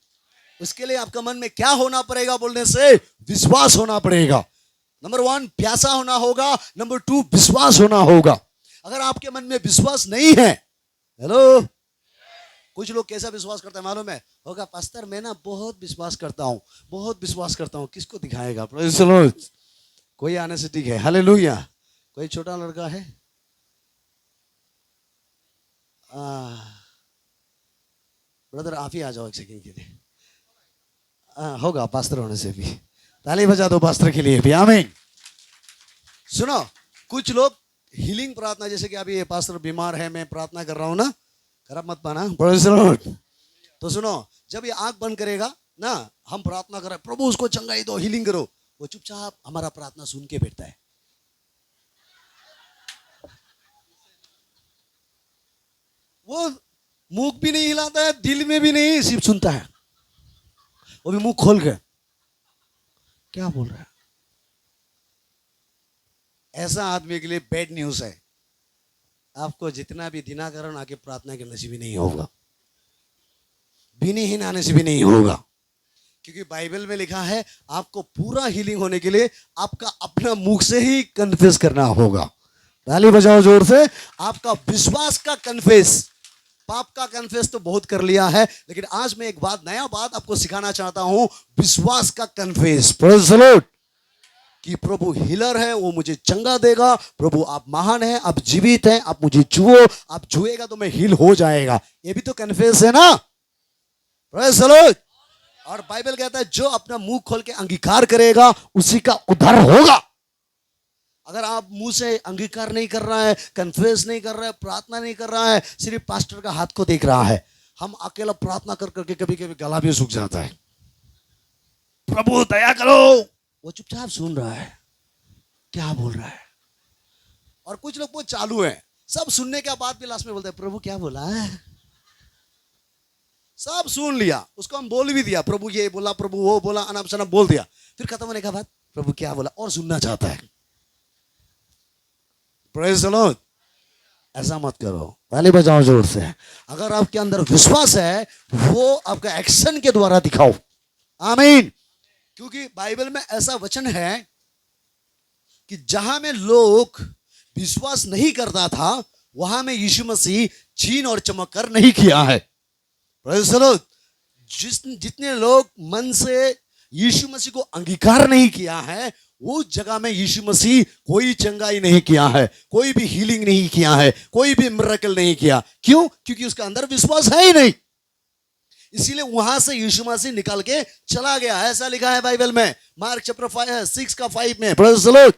उसके लिए आपका मन में क्या होना पड़ेगा बोलने से? विश्वास होना पड़ेगा। नंबर 1 प्यासा होना होगा, नंबर 2 विश्वास होना होगा। अगर आपके मन में विश्वास नहीं है, हेलो, कुछ लोग कैसा विश्वास करते हैं मालूम है? होगा पास्टर मैं ना बहुत विश्वास करता हूं, बहुत विश्वास करता हूं। किसको दिखाएगा? Praise the Lord. कोई आने से ठीक है, हालेलुया। कोई छोटा लड़का है, ब्रदर आप ही आ जाओ एक सेकंड के लिए। होगा पास्टर होने से भी। ताली बजा दो पास्टर के लिए भी, आमीन। सुनो, कुछ लोग हीलिंग प्रार्थना, जैसे कि अभी ये पास्टर बीमार है, मैं प्रार्थना कर रहा हूं ना, खराब मत पाना, प्रेज़ द लॉर्ड। तो सुनो, जब ये आंख बंद करेगा ना, हम प्रार्थना कर रहे हैं प्रभु उसको चंगाई दो, हीलिंग करो, वो चुपचाप हमारा प्रार्थना सुन के बैठता है। वो मुंह भी नहीं हिलाता है, दिल में भी नहीं, सिर्फ सुनता है। वो भी मुंह खोल के क्या बोल रहा है। ऐसा आदमी के लिए बैड न्यूज है, आपको जितना भी दिनाकरण आके प्रार्थना के नसीब नहीं होगा, विनयहीन आने से भी नहीं होगा। क्योंकि बाइबल में लिखा है आपको पूरा हीलिंग होने के लिए आपका अपना मुख से ही कन्फेस करना होगा। ताली बजाओ जोर से। आपका विश्वास का कन्फेस, पाप का कन्फेस तो बहुत कर लिया है, लेकिन आज मैं एक बात, नया बात आपको सिखाना चाहता हूं, विश्वास का कन्फेस। Praise the Lord. कि प्रभु हीलर है, वो मुझे चंगा देगा, प्रभु आप महान हैं, आप जीवित हैं, आप मुझे छुओ, आप छुएगा तो मैं हील हो जाएगा। ये भी तो कन्फेस है ना? Praise the Lord. और बाइबल कहता है जो अपना मुंह खोल के अंगीकार करेगा उसी का उद्धार होगा। अगर आप मुंह से अंगीकार नहीं कर रहा है, कन्फेस नहीं कर रहा है, प्रार्थना नहीं कर रहा है, सिर्फ पास्टर का हाथ को देख रहा है, हम अकेला प्रार्थना कर करके कभी कभी गला भी सूख जाता है, प्रभु दया करो, वो चुपचाप सुन रहा है क्या बोल रहा है। और कुछ लोग वो चालू है, सब सुनने के बाद भी लास्ट में बोलते हैं प्रभु क्या बोला है। सब सुन लिया, उसको हम बोल भी दिया, प्रभु ये बोला, प्रभु वो बोला, अनाप शनाप बोल दिया, फिर खत्म होने के बाद प्रभु क्या बोला और सुनना चाहता है। Praise the Lord. ऐसा मत करो, ताली बजाओ जोर से। अगर आपके अंदर विश्वास है वो आपका एक्शन के द्वारा दिखाओ। आमीन। क्योंकि बाइबल में ऐसा वचन है कि जहां में लोग विश्वास नहीं करता था वहां में यीशु मसीह छीन और चमत्कार नहीं किया है। Praise the Lord. जितने लोग मन से यीशु मसीह को अंगीकार नहीं किया है उस जगह में यीशु मसीह कोई चंगाई नहीं किया है, कोई भी हीलिंग नहीं किया है, कोई भी मिरेकल नहीं किया। क्यों? क्योंकि उसके अंदर विश्वास है ही नहीं। इसीलिए वहां से यीशु मसीह निकल के चला गया। ऐसा लिखा है बाइबल में, मार्क चैप्टर 6:5 में, प्रेज़ द लॉर्ड,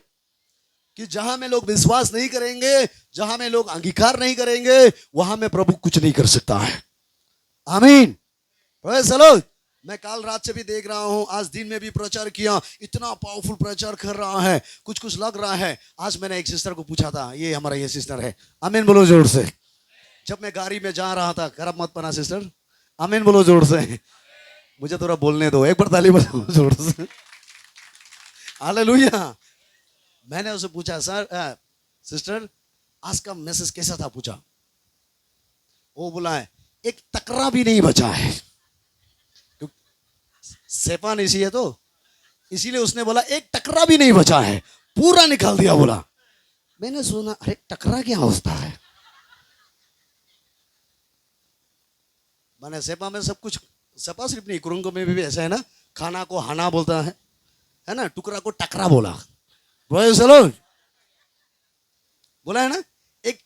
कि जहां में लोग विश्वास नहीं करेंगे, जहां में लोग अंगीकार नहीं करेंगे, वहां में प्रभु कुछ नहीं कर सकता है। आमीन। Praise the Lord. मैं कल रात से भी देख रहा हूं, आज दिन में भी प्रचार किया, इतना पावरफुल प्रचार कर रहा है, कुछ कुछ लग रहा है। आज मैंने एक सिस्टर को पूछा था, ये हमारा ये सिस्टर है, आमीन बोलो जोर से। जब मैं गाड़ी में जा रहा था, खराब मत पना सिस्टर, आमीन बोलो जोर से। मुझे थोड़ा बोलने दो, एक बार ताली बजाओ जोर से। हालेलुया। मैंने उसे पूछा, सर सिस्टर आज का मैसेज कैसा था पूछा। वो बोला है एक तकरा भी नहीं बचा है। सेपान इसी है तो, इसीलिए उसने बोला एक टकरा भी नहीं बचा है, पूरा निकाल दिया। बोला मैंने सुना अरे टकरा क्या होता है? मैंने सेपा में सब कुछ, सेपा सिर्फ नहीं, कुरुंगो में भी ऐसा है ना, खाना को हाना बोलता है ना, टुकड़ा को टकरा बोला। चलो बोला है ना, एक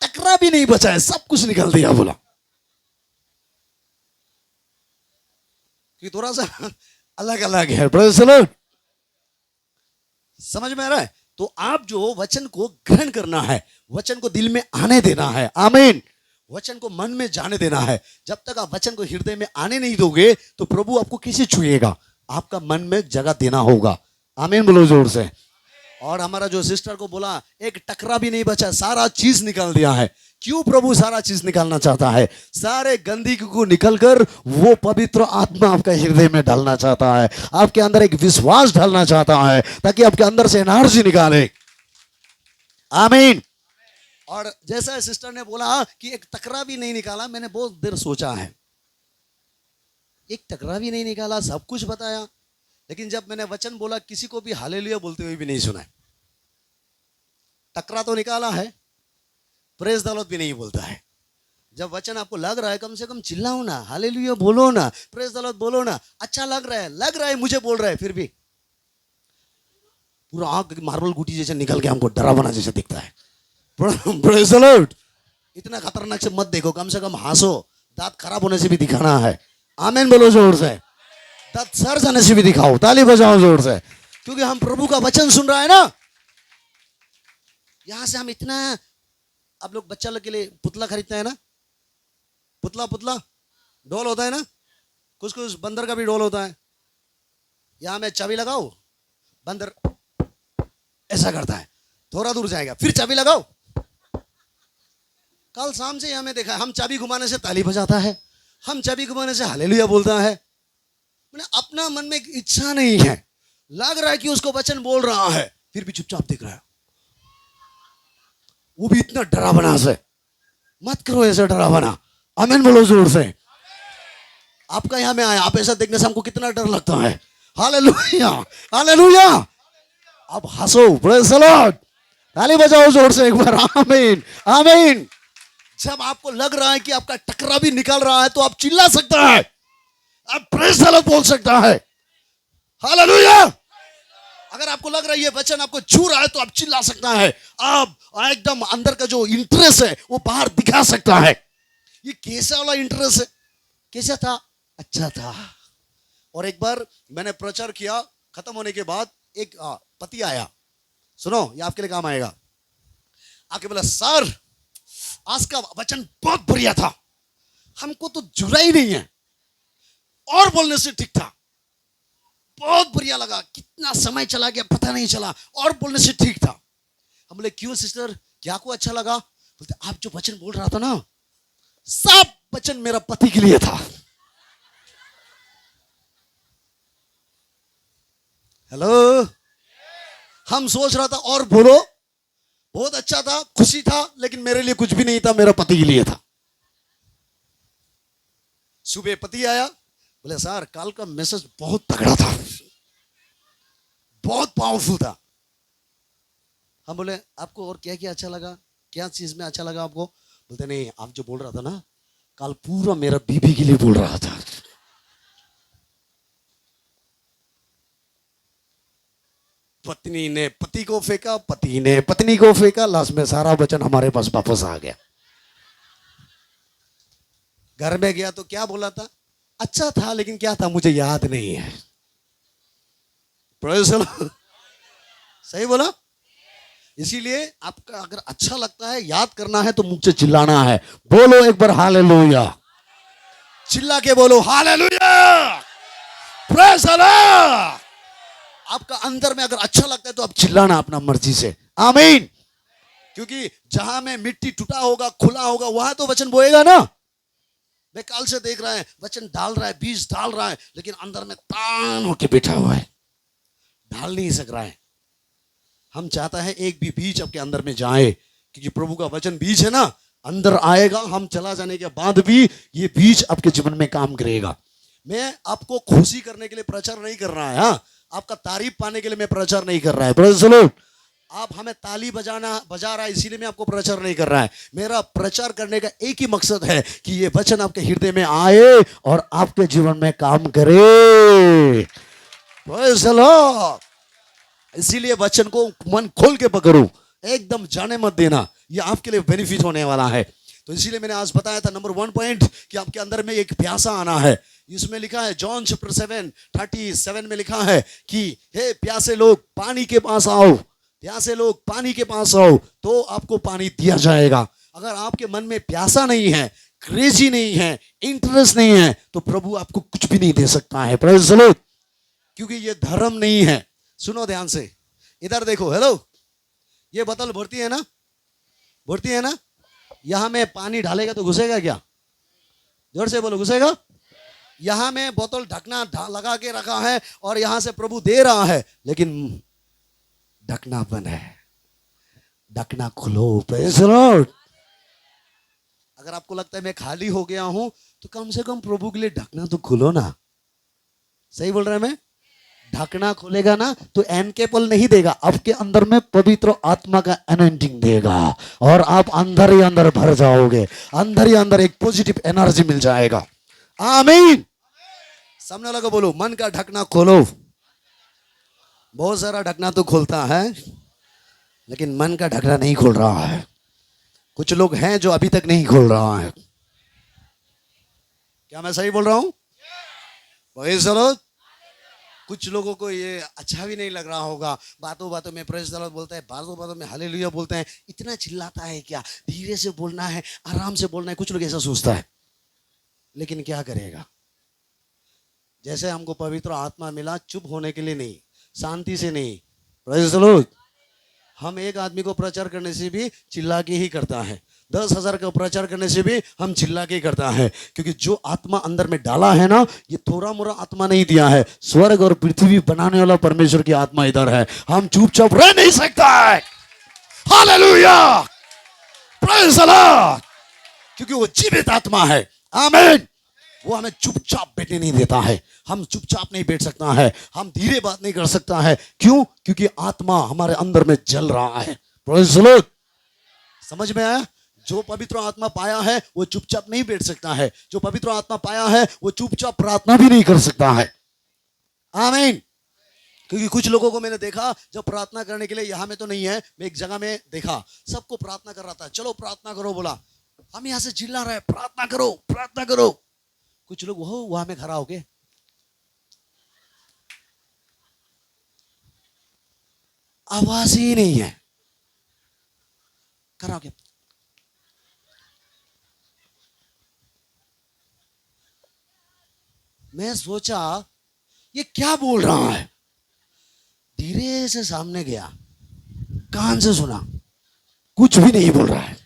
टकरा भी नहीं बचा है, सब कुछ निकाल दिया। बोला कि थोड़ा सा अलग अलग है। चलो समझ में आ रहा है? तो आप जो वचन को ग्रहण करना है, वचन को दिल में आने देना है, आमीन। वचन को मन में जाने देना है। जब तक आप वचन को हृदय में आने नहीं दोगे तो प्रभु आपको कैसे छुएगा? आपका मन में जगह देना होगा, आमीन बोलो जोर से। और हमारा जो सिस्टर को बोला एक टकरा भी नहीं बचा, सारा चीज निकाल दिया है। क्यों प्रभु सारा चीज निकालना चाहता है? सारे गंदगी को निकलकर वो पवित्र आत्मा आपका हृदय में डालना चाहता है, आपके अंदर एक विश्वास डालना चाहता है, ताकि आपके अंदर से एनर्जी निकाले, आमीन। और जैसा सिस्टर ने बोला कि एक टकरा भी नहीं निकाला, मैंने बहुत देर सोचा है, एक टकरा भी नहीं निकाला, सब कुछ बताया, लेकिन जब मैंने वचन बोला किसी को भी हालेलुया बोलते हुए भी नहीं सुना। टकरा तो निकाला है, प्रेज द लॉर्ड भी नहीं बोलता है। जब वचन आपको लग रहा है, कम से कम चिल्लाओ ना, हालेलुया बोलो ना, प्रेज द लॉर्ड बोलो ना। अच्छा लग रहा है मुझे बोल रहा है, फिर भी पूरा आंख मार्बल गुटी जैसे निकल के हमको डरावना जैसे दिखता है। Praise the Lord. इतना खतरनाक से मत देखो, कम से कम हंसो, दांत खराब होने से भी दिखाना है, आमीन बोलो जोर से। दांत सर जाने से भी दिखाओ, ताली बजाओ जोर से, क्योंकि हम प्रभु का वचन सुन रहा है ना। यहां से हम इतना, आप लोग बच्चा लोग के लिए पुतला खरीदते हैं ना, पुतला डॉल होता है ना, कुछ बंदर का भी डॉल होता है। यहां में चाबी लगाओ, बंदर ऐसा करता है, थोड़ा दूर जाएगा, फिर चाबी लगाओ। कल शाम से हमें देखा है, हम चाबी घुमाने से ताली बजाता है, हम चाबी घुमाने से हालेलुया बोलता है। मैंने अपना मन में इच्छा नहीं है, लग रहा है कि उसको वचन बोल रहा है, फिर भी चुपचाप देख रहा है। वो भी इतना डरावना से, मत करो ऐसा डरावना, आमीन बोलो जोर से। आपका यहां में आया, आप ऐसा देखने से हमको कितना डर लगता है। Hallelujah hallelujah. आप हंसो, प्रेज़ द लॉर्ड, ताली बजाओ जोर से एक बार, आमीन आमीन। जब आपको लग रहा है कि आपका टकरा भी निकल रहा है तो आप चिल्ला सकता है, आप प्रेज़ द लॉर्ड बोल सकता है, हालेलुया। अगर आपको लग रहा है ये वचन आपको छू रहा है तो आप चिल्ला सकता है, आप एकदम अंदर का जो इंटरेस्ट है वो बाहर दिखा सकता है। ये कैसा वाला इंटरेस्ट है? कैसा था? अच्छा था। और एक बार मैंने प्रचार किया, खत्म होने के बाद एक पति आया, सुनो ये आपके लिए काम आएगा, आके बोला सर आज का वचन बहुत बढ़िया था, हमको तो जुड़ा ही नहीं है, और बोलने से ठीक था, बहुत बढ़िया लगा, कितना समय चला गया पता नहीं चला, और बोलने से ठीक था। हम बोले क्यों सिस्टर, क्या को अच्छा लगा? बोलते आप जो वचन बोल रहा था ना, सब वचन मेरा पति के लिए था। हेलो, हम सोच रहा था और बोलो, बहुत अच्छा था, खुशी था, लेकिन मेरे लिए कुछ भी नहीं था, मेरा पति के लिए था। सुबह पति आया, बोले सर कल का मैसेज बहुत तगड़ा था, बहुत पावरफुल था। हम बोले आपको और क्या क्या अच्छा लगा, क्या चीज में अच्छा लगा आपको? बोलते नहीं आप जो बोल रहा था ना कल, पूरा मेरा बीबी के लिए बोल रहा था। पत्नी ने पति को फेंका, पति ने पत्नी को फेंका, लास्ट में सारा वचन हमारे पास वापस आ गया। घर में गया तो क्या बोला था? अच्छा था, लेकिन क्या था मुझे याद नहीं है। सही बोला। इसीलिए आपका अगर अच्छा लगता है, याद करना है तो मुझ से चिल्लाना है, बोलो एक बार हालेलुया, चिल्ला के बोलो हालेलुया, प्रेज़ द लॉर्ड। आपका अंदर में अगर अच्छा लगता है तो आप चिल्लाना अपना मर्जी से, आमीन। क्योंकि जहां में मिट्टी टूटा होगा, खुला होगा, वहां तो वचन बोएगा ना। मैं कल से देख रहा है वचन डाल रहा है, बीज डाल रहा है, लेकिन अंदर में तान होके बैठा हुआ है, डाल नहीं सक रहा है। हम चाहता है एक भी बीज आपके अंदर में जाए, क्योंकि प्रभु का वचन बीज है ना, अंदर आएगा, हम चला जाने के बाद भी ये बीज आपके जीवन में काम करेगा। मैं आपको खुशी करने के लिए प्रचार नहीं कर रहा है, हाँ, आपका तारीफ पाने के लिए मैं प्रचार नहीं कर रहा है। Praise the Lord. आप हमें ताली बजा रहा है इसीलिए मैं आपको प्रचार नहीं कर रहा है। मेरा प्रचार करने का एक ही मकसद है कि ये वचन आपके हृदय में आए और आपके जीवन में काम करे। Praise the Lord. इसीलिए वचन को मन खोल के पकड़ो, एकदम जाने मत देना, ये आपके लिए बेनिफिट होने वाला है। तो इसीलिए मैंने आज बताया था नंबर 1 पॉइंट कि आपके अंदर में एक प्यासा आना है। इसमें लिखा है जॉन चैप्टर 7:37 में लिखा है कि हे प्यासे लोग पानी के पास आओ, प्यासे लोग पानी के पास आओ तो आपको पानी दिया जाएगा। अगर आपके मन में प्यासा नहीं है, क्रेजी नहीं है, इंटरेस्ट नहीं है, तो प्रभु आपको कुछ भी नहीं दे सकता है। Praise the Lord. क्योंकि ये धर्म नहीं है। सुनो ध्यान से, इधर देखो, हेलो, ये बोतल भरती है ना, भरती है ना, यहां में पानी डालेगा तो घुसेगा क्या? जोर से बोलो, घुसेगा? यहां में बोतल ढकना लगा के रखा है और यहां से प्रभु दे रहा है, लेकिन ढकना बंद है। ढकना खोलो। Praise the Lord. अगर आपको लगता है मैं खाली हो गया हूं तो कम से कम प्रभु के लिए ढकना तो खोलो ना। सही बोल रहे हैं मैं? ढकना खोलेगा ना तो एनकेपल नहीं देगा, आपके अंदर में पवित्र आत्मा का एनॉइंटिंग देगा और आप अंदर ही अंदर भर जाओगे, अंदर ही अंदर एक पॉजिटिव एनर्जी मिल जाएगा। आमीन। सामने वाला को बोलो, मन का ढकना खोलो। बहुत सारा ढकना तो खोलता है लेकिन मन का ढकना नहीं खोल रहा है। कुछ लोग हैं जो अभी तक नहीं खोल रहा है। क्या मैं सही बोल रहा हूं? Praise the Lord. कुछ लोगों को ये अच्छा भी नहीं लग रहा होगा, बातों बातों में प्रेज़ द लॉर्ड बोलता है, बातों बातों में हालेलुया बोलते हैं, इतना चिल्लाता है क्या, धीरे से बोलना है, आराम से बोलना है। कुछ लोग ऐसा सोचता है, लेकिन क्या करेगा? जैसे हमको पवित्र आत्मा मिला, चुप होने के लिए नहीं, शांति से नहीं। Praise the Lord. हम एक आदमी को प्रचार करने से भी चिल्ला के ही करता है, 10,000 का प्रचार करने से भी हम चिल्ला के करता है, क्योंकि जो आत्मा अंदर में डाला है ना, ये थोड़ा मोड़ा आत्मा नहीं दिया है। स्वर्ग और पृथ्वी बनाने वाला परमेश्वर की आत्मा इधर है। हम चुपचाप रह नहीं सकता है। Hallelujah, praise the Lord. क्योंकि वो जीवित आत्मा है। आमीन। वो हमें चुपचाप बैठने नहीं देता है। हम चुपचाप नहीं बैठ सकता है, हम धीरे बात नहीं कर सकता है। क्यों? क्योंकि आत्मा हमारे अंदर में जल रहा है। Praise the Lord. समझ में आया? जो पवित्र आत्मा पाया है वो चुपचाप नहीं बैठ सकता है। जो पवित्र आत्मा पाया है वो चुपचाप प्रार्थना भी नहीं कर सकता है। आमीन। क्योंकि कुछ लोगों को मैंने देखा जब प्रार्थना करने के लिए, यहां में तो नहीं है, मैं एक जगह में देखा, सबको प्रार्थना कर रहा था, चलो प्रार्थना करो बोला, हम यहां से चिल्ला रहे प्रार्थना करो प्रार्थना करो। कुछ लोग वो वहां में खड़ा होके आवाज ही नहीं है, खड़ा होके मैं सोचा ये क्या बोल रहा है। धीरे से सामने गया, कान से सुना, कुछ भी नहीं बोल रहा है,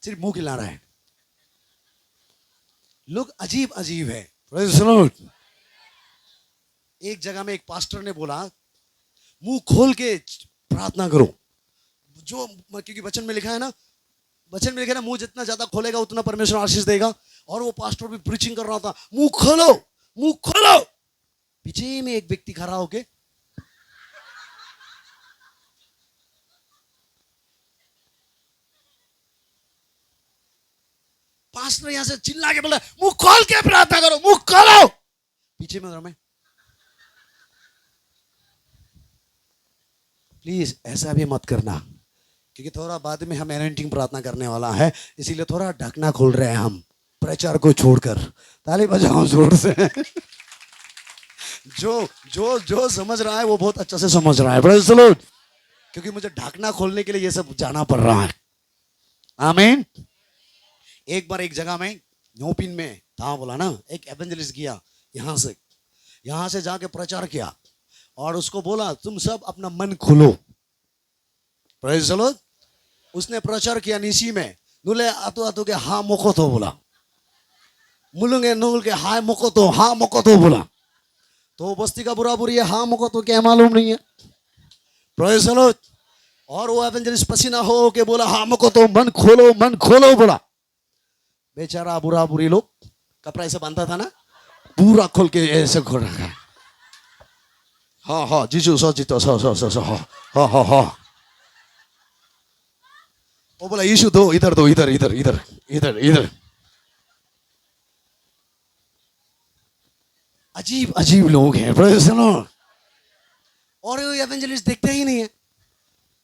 सिर्फ मुंह हिला रहा है। लोग अजीब अजीब है। Praise the Lord. एक जगह में एक पास्टर ने बोला, मुंह खोल के प्रार्थना करो। जो क्योंकि वचन में लिखा है ना, वचन में लिखा है ना, मुंह जितना ज्यादा खोलेगा उतना परमेश्वर आशीष देगा। और वो पास्टर भी प्रीचिंग कर रहा था, मुंह खोलो मुंह खोलो। पीछे में एक व्यक्ति खड़ा होके पास्टर यहां से चिल्ला के बोला, मुंह खोल के प्रार्थना करो, मुंह खोलो। पीछे में मैं, प्लीज ऐसा भी मत करना, क्योंकि थोड़ा बाद में हम एनॉइंटिंग प्रार्थना करने वाला है, इसीलिए थोड़ा ढकना खोल रहे हैं हम प्रचार को छोड़कर। ताली बजाओ जोर से। जो जो जो समझ रहा है वो बहुत अच्छा से समझ रहा है। Praise the Lord. क्योंकि मुझे ढकना खोलने के लिए ये सब जाना पड़ रहा है। आमीन। एक बार एक जगह में न्योपिन में था, बोला ना, एक एवेंजलिस्ट गया यहां से जाके प्रचार किया और उसको बोला तुम सब अपना मन खोलो। Praise the Lord. उसने प्रचार किया निशी में, नुले आतो आतो के हाँ मोको तो बोला, मुलुंगे नुल के हाँ मोको तो बोला। तो बस्ती का बुरा बुरी है, हाँ मोको तो क्या मालूम नहीं है। Praise the Lord. और वो एवेंजलिस्ट पसीना हो के बोला हाँ मोको तो मन खोलो बोला। बेचारा बुरा बुरी लोग कपड़ा ऐसे बांधता था ना, पूरा खोल के ऐसे खोल रखा है। हाँ हाँ जीजू सो जीतो सो सो सो सो हाँ हाँ हाँ हाँ। वो बोला यीशु दो, इधर दो, इधर इधर इधर इधर इधर। अजीब अजीब लोग हैं, प्रेज़ द लॉर्ड। और वो एवेंजलिस्ट देखते ही नहीं है।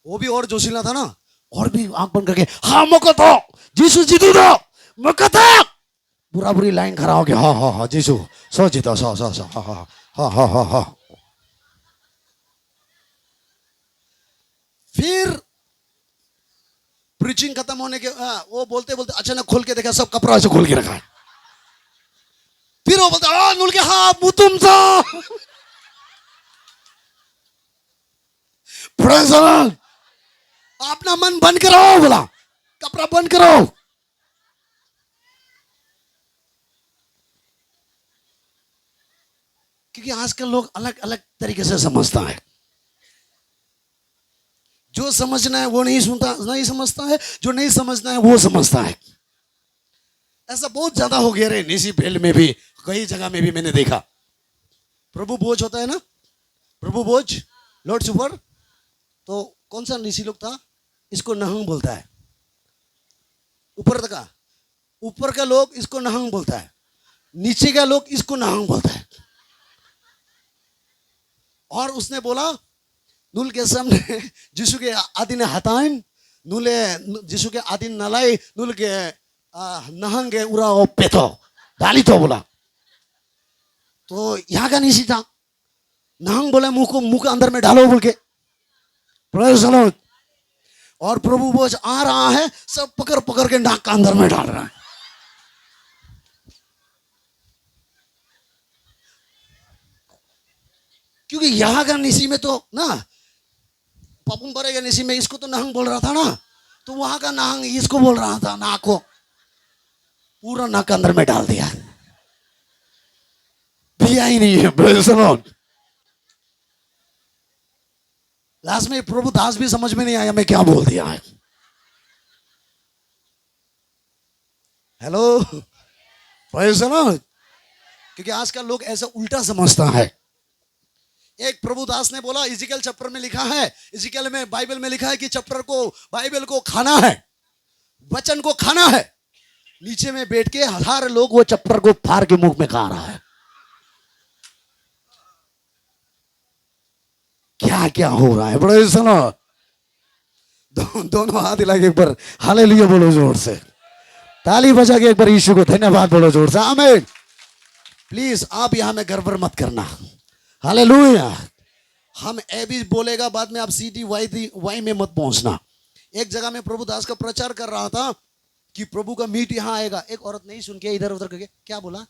वो भी और जोशीला था ना, और भी आंख बंद करके हाँ मौका दो, जीसू जीतू दो, मौका दो। बुरा बुरी लाइन खड़ा हो गया, हाँ हाँ हाँ जीसू सो जीता सो सो सो हाँ हाँ हाँ हाँ हाँ हाँ। फिर प्रीचिंग खत्म होने के वो बोलते बोलते अचानक खोल के देखा, सब कपड़ा ऐसे खोल के रखा है। फिर वो बोलता नुल के हाँ मुतुम सा। Praise the Lord. अपना मन बंद करो, बोला कपड़ा बंद करो। क्योंकि आजकल लोग अलग अलग तरीके से समझता है। जो समझना है वो नहीं सुनता, नहीं समझता है, जो नहीं समझना है वो समझता है। ऐसा बहुत ज्यादा हो गया रे। निसी फील्ड में भी, कई जगह में भी मैंने देखा। प्रभु बोझ होता है ना, प्रभु बोझ, लॉर्ड सुपर। तो कौन सा निसी लोग था, इसको नहंग बोलता है। ऊपर का लोग इसको नहंग बोलता है, नीचे का लोग इसको नहंग बोलता है। और उसने बोला नुल के सामने जिसु के आदि ने हताइन नुले जिसु के आदि नलाई नुल के नहंगे उरा ओ पेतो डाली तो बोला। तो यहाँ का नहीं सीधा नहंग बोला मुंह के अंदर में डालो बोल के। Praise the Lord. और प्रभु बोझ आ रहा है, सब पकड़ पकड़ के नाक का अंदर में डाल रहा है। क्योंकि यहाँ का निसी में तो ना पपुम पड़ेगा, निसी में इसको तो नहंग बोल रहा था ना, तो वहां का नहंग इसको बोल रहा था, नाक को पूरा नाक के अंदर में डाल दिया, दिया ही नहीं है। Praise the Lord. लास्ट में प्रभु दास भी समझ में नहीं आया मैं क्या बोल दिया है। Hello, praise the Lord. क्योंकि आजकल लोग ऐसा उल्टा समझता है। एक प्रभु दास ने बोला इज़िकियल चैप्टर में लिखा है, इज़िकियल में बाइबल में लिखा है कि चैप्टर को बाइबल को खाना है, वचन को खाना है। नीचे में बैठ के 1000 लोग वो चैप्टर को फाड़ के मुंह में खा रहा है। क्या क्या हो रहा है। Praise the Lord. दोनों हाथ हिला के एक बार हालेलुया बोलो जोर से, ताली बजा के एक बार यीशु को धन्यवाद बोलो जोर से, आमीन। प्लीज आप यहां में गड़बड़ मत करना। हालेलुया। हम ए भी बोलेगा बाद में, आप सी डी वाई में मत पहुंचना। एक जगह में प्रभु दास का प्रचार कर रहा था कि प्रभु का मीट यहां आएगा। एक औरत नहीं सुन के इधर उधर करके क्या बोला,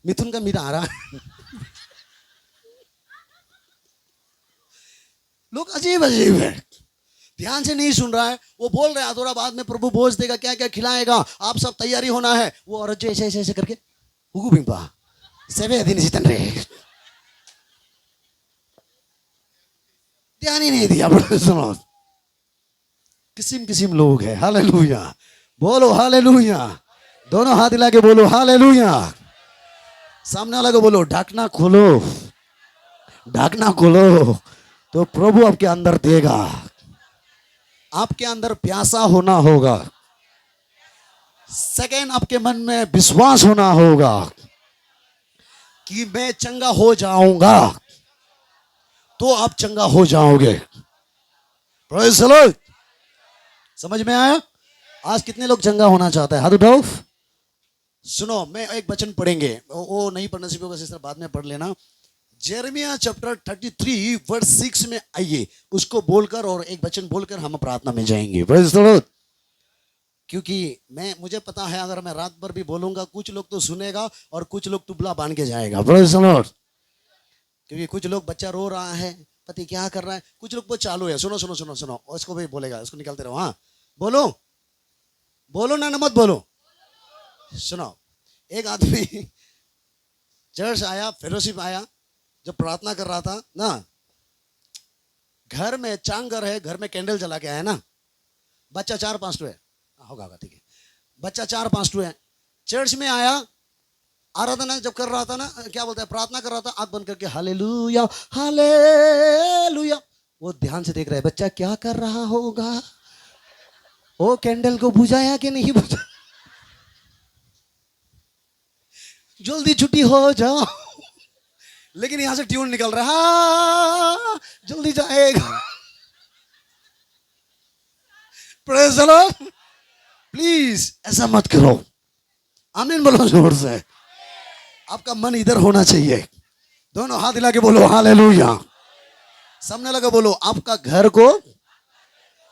मिथुन का मीट आ रहा है। लोग अजीब अजीब है, ध्यान से नहीं सुन रहा है। वो बोल रहा है थोड़ा बाद में प्रभु बोझ देगा, क्या क्या खिलाएगा, आप सब तैयारी होना है। वो औरत जो ऐसे ऐसे ऐसे करके हुगु बिंपा सेवे दिन सीतन रे, ध्यान ही नहीं दिया। सुनो, किस्म किस्म लोग हैं। हालेलुया बोलो, हालेलुया। दोनों हाथ हिला के बोलो हालेलुया। सामने वाला को बोलो ढकना खोलो, ढकना खोलो तो प्रभु आपके अंदर देगा। आपके अंदर प्यासा होना होगा। सेकंड, आपके मन में विश्वास होना होगा कि मैं चंगा हो जाऊंगा, तो आप चंगा हो जाओगे। Praise the Lord. समझ में आया? आज कितने लोग चंगा होना चाहते हैं? हाथ उठाओ। सुनो, मैं एक वचन पढ़ेंगे, वो नहीं पढ़ना सीखोगा सिस्टर, बाद में पढ़ लेना। जेरेमिया चैप्टर 33 वर्स 6 में आइए, उसको बोलकर और एक वचन बोलकर हम प्रार्थना में जाएंगे। Praise the Lord. क्योंकि मुझे पता है अगर मैं रात भर भी बोलूंगा, कुछ लोग तो सुनेगा और कुछ लोग तुबला बांध के जाएगा। Praise the Lord. क्योंकि कुछ लोग बच्चा रो रहा है, पति क्या कर रहा है, कुछ लोग वो चालू है। सुनो सुनो सुनो सुनो, उसको भी बोलेगा, उसको निकालते रहो। हाँ बोलो, बोलो ना, मत बोलो। सुनो, एक आदमी चर्च आया, फेलोशिप आया, जब प्रार्थना कर रहा था ना, घर में चांगर है, घर में कैंडल जला के आया ना, बच्चा 4-5 तो है, होगा ठीक है। बच्चा 4-5 टू है, चर्च में आया, आराधना जब कर रहा था ना, क्या बोलते हैं, प्रार्थना कर रहा था, आंख बंद करके हालेलुया हालेलुया, वो ध्यान से देख रहा है बच्चा क्या कर रहा होगा, वो कैंडल को बुझाया कि नहीं बुझा, जल्दी छुट्टी हो जाओ, लेकिन यहां से ट्यून निकल रहा है, जल्दी जाएगा। Praise the Lord. प्लीज ऐसा मत करो, आमीन बोलो जोर से। आपका मन इधर होना चाहिए, दोनों हाथ हिला के बोलो हालेलुया। सामने लगा बोलो, आपका घर को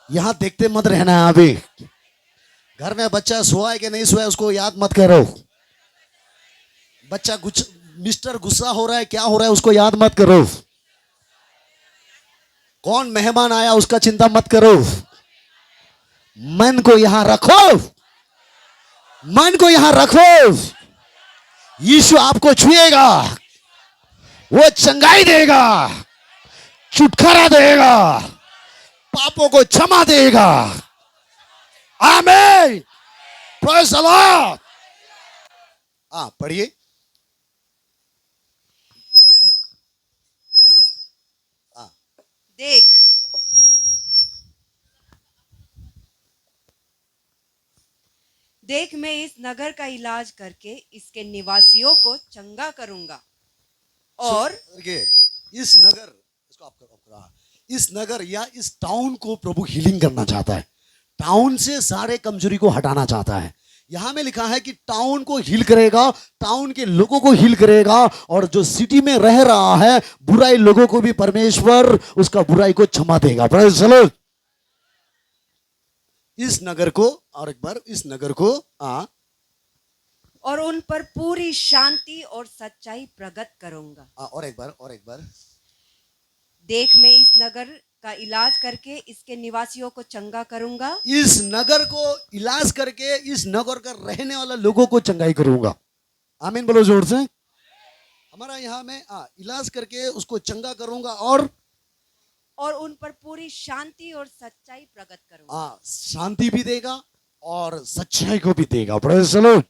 यहां देखते मत रहना है। अभी घर में बच्चा सोया है कि नहीं सोया उसको याद मत करो, बच्चा मिस्टर गुस्सा हो रहा है क्या हो रहा है उसको याद मत करो, कौन मेहमान आया उसका चिंता मत करो, मन को यहां रखो, मन को यहां रखो। यीशु आपको छुएगा, वो चंगाई देगा, छुटकारा देगा, पापों को क्षमा देगा। आमीन, प्रेज़ द लॉर्ड। पढ़िए। देख, देख मैं इस नगर का इलाज करके इसके निवासियों को चंगा करूंगा। और इस नगर, इसको आप इस नगर या इस टाउन को प्रभु हीलिंग करना चाहता है, टाउन से सारे कमजोरी को हटाना चाहता है। यहां में लिखा है कि टाउन को हील करेगा, टाउन के लोगों को हील करेगा, और जो सिटी में रह रहा है बुराई लोगों को भी परमेश्वर उसका बुराई को क्षमा देगा। Praise the Lord. इस नगर को, और एक बार इस नगर को और उन पर पूरी शांति और सच्चाई प्रकट करूंगा। और एक बार देख मैं इस नगर का इलाज करके इसके निवासियों को चंगा करूंगा। इस नगर को इलाज करके इस नगर का रहने वाला लोगों को चंगाई करूंगा। आमीन बोलो जोर से। हमारा यहाँ में इलाज करके उसको चंगा करूंगा, और उन पर पूरी शांति और सच्चाई प्रकट करूंगा। शांति भी देगा और सच्चाई को भी देगा। Praise the Lord.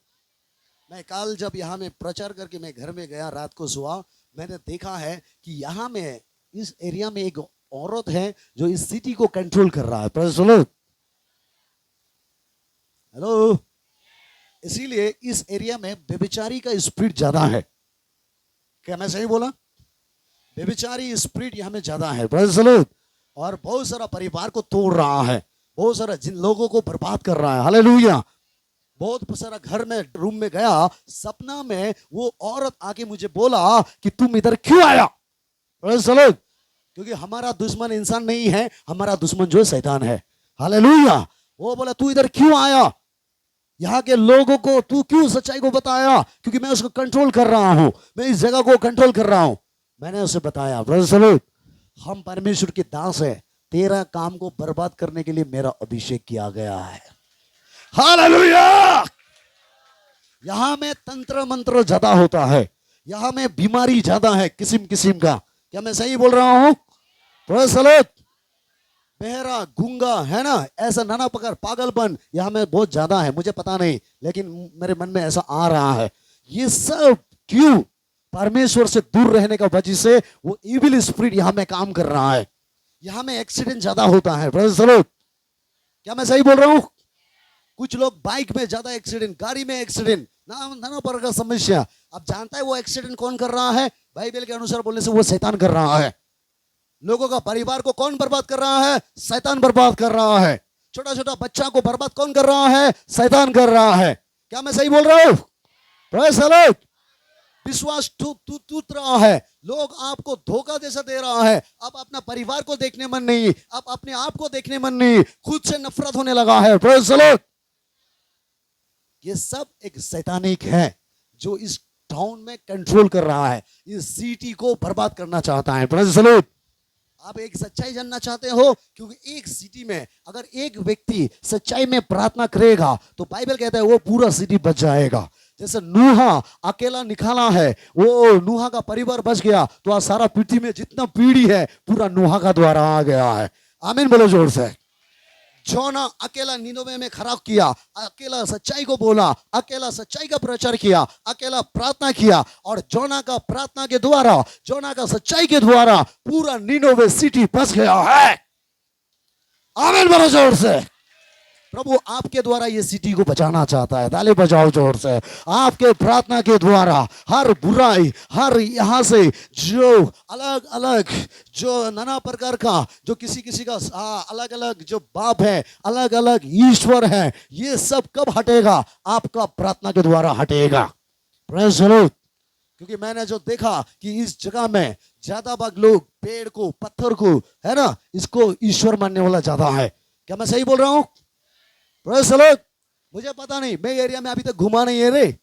मैं कल जब यहाँ में प्रचार करके मैं घर में गया, रात को सोया, मैंने देखा है कि यहाँ में इस एरिया में एक औरत है जो इस सिटी को कंट्रोल कर रहा है। Praise the Lord. हेलो। इसीलिए इस एरिया में व्यभिचारी का स्पिरिट ज्यादा है। क्या मैं सही बोला? व्यभिचारी स्पिरिट यहाँ में ज्यादा है। Praise the Lord. और बहुत सारा परिवार को तोड़ रहा है, बहुत सारा जिन लोगों को बर्बाद कर रहा है। हालेलुया। बहुत सारा घर में रूम में गया, सपना में वो औरत आके मुझे बोला कि तुम इधर क्यों आया? Praise the Lord. क्योंकि हमारा दुश्मन इंसान नहीं है, हमारा दुश्मन जो है शैतान है। हालेलुया। वो बोला तू इधर क्यों आया, यहाँ के लोगों को तू क्यों सच्चाई को बताया? क्योंकि मैं उसको कंट्रोल कर रहा हूं, मैं इस जगह को कंट्रोल कर रहा हूं। मैंने उसे बताया प्रेज़ द लॉर्ड, हम परमेश्वर के दास है, तेरा काम को बर्बाद करने के लिए मेरा अभिषेक किया गया है। हालेलुया। यहां में तंत्र मंत्र ज्यादा होता है, यहां में बीमारी ज्यादा है किस्म किस्म का। क्या मैं सही बोल रहा हूं? Praise the Lord. बहरा गूंगा है ना, ऐसा नाना प्रकार पागलपन यहाँ में बहुत ज्यादा है। मुझे पता नहीं, लेकिन मेरे मन में ऐसा आ रहा है। ये सब क्यों? परमेश्वर से दूर रहने का वजह से वो इविल स्पिरिट यहाँ में काम कर रहा है। यहाँ में एक्सीडेंट ज्यादा होता है। Praise the Lord. क्या मैं सही बोल रहा हूँ? कुछ लोग बाइक में ज्यादा एक्सीडेंट, गाड़ी में एक्सीडेंट, नाना प्रकार का समस्या। अब जानता है वो एक्सीडेंट कौन कर रहा है? बाइबल के अनुसार बोलने से वो शैतान कर रहा है। लोगों का परिवार को कौन बर्बाद कर रहा है? शैतान बर्बाद कर रहा है। छोटा छोटा बच्चा को बर्बाद कौन कर रहा है? शैतान कर रहा है। क्या मैं सही बोल रहा हूं? Praise the Lord. विश्वास टूट रहा है, लोग आपको धोखा जैसा दे रहा है। अब अपना परिवार को देखने मन नहीं, अब अपने आप को देखने मन नहीं, खुद से नफरत होने लगा है। Praise the Lord. ये सब एक शैतानिक है जो इस टाउन में कंट्रोल कर रहा है, इस सिटी को बर्बाद करना चाहता है। Praise the Lord. आप एक सच्चाई जानना चाहते हो? क्योंकि एक सिटी में अगर एक व्यक्ति सच्चाई में प्रार्थना करेगा तो बाइबल कहता है वो पूरा सिटी बच जाएगा। जैसे नूहा अकेला निकाला है, वो नूहा का परिवार बच गया, तो आज सारा पृथ्वी में जितना पीढ़ी है पूरा नूहा का द्वारा आ गया है। आमीन बोलो जोर से। जोना अकेला निनोवे में खड़ा किया, अकेला सच्चाई को बोला, अकेला सच्चाई का प्रचार किया, अकेला प्रार्थना किया, और जोना का प्रार्थना के द्वारा, जोना का सच्चाई के द्वारा पूरा निनोवे सिटी बच गया है। आमीन बोलो जोर से। प्रभु आपके द्वारा ये सिटी को बचाना चाहता है। ताली बजाओ जोर से। आपके प्रार्थना के द्वारा हर बुराई, हर यहाँ से जो अलग अलग, जो नाना प्रकार का, जो किसी किसी का अलग अलग जो बाप है, अलग अलग ईश्वर है, ये सब कब हटेगा? आपका प्रार्थना के द्वारा हटेगा। Praise the Lord. क्योंकि मैंने जो देखा कि इस जगह में ज्यादा भाग लोग पेड़ को, पत्थर को, है ना, इसको ईश्वर मानने वाला ज्यादा है। क्या मैं सही बोल रहा हूं? Praise the Lord. मुझे पता नहीं, मैं एरिया में अभी तक घुमा नहीं है रे,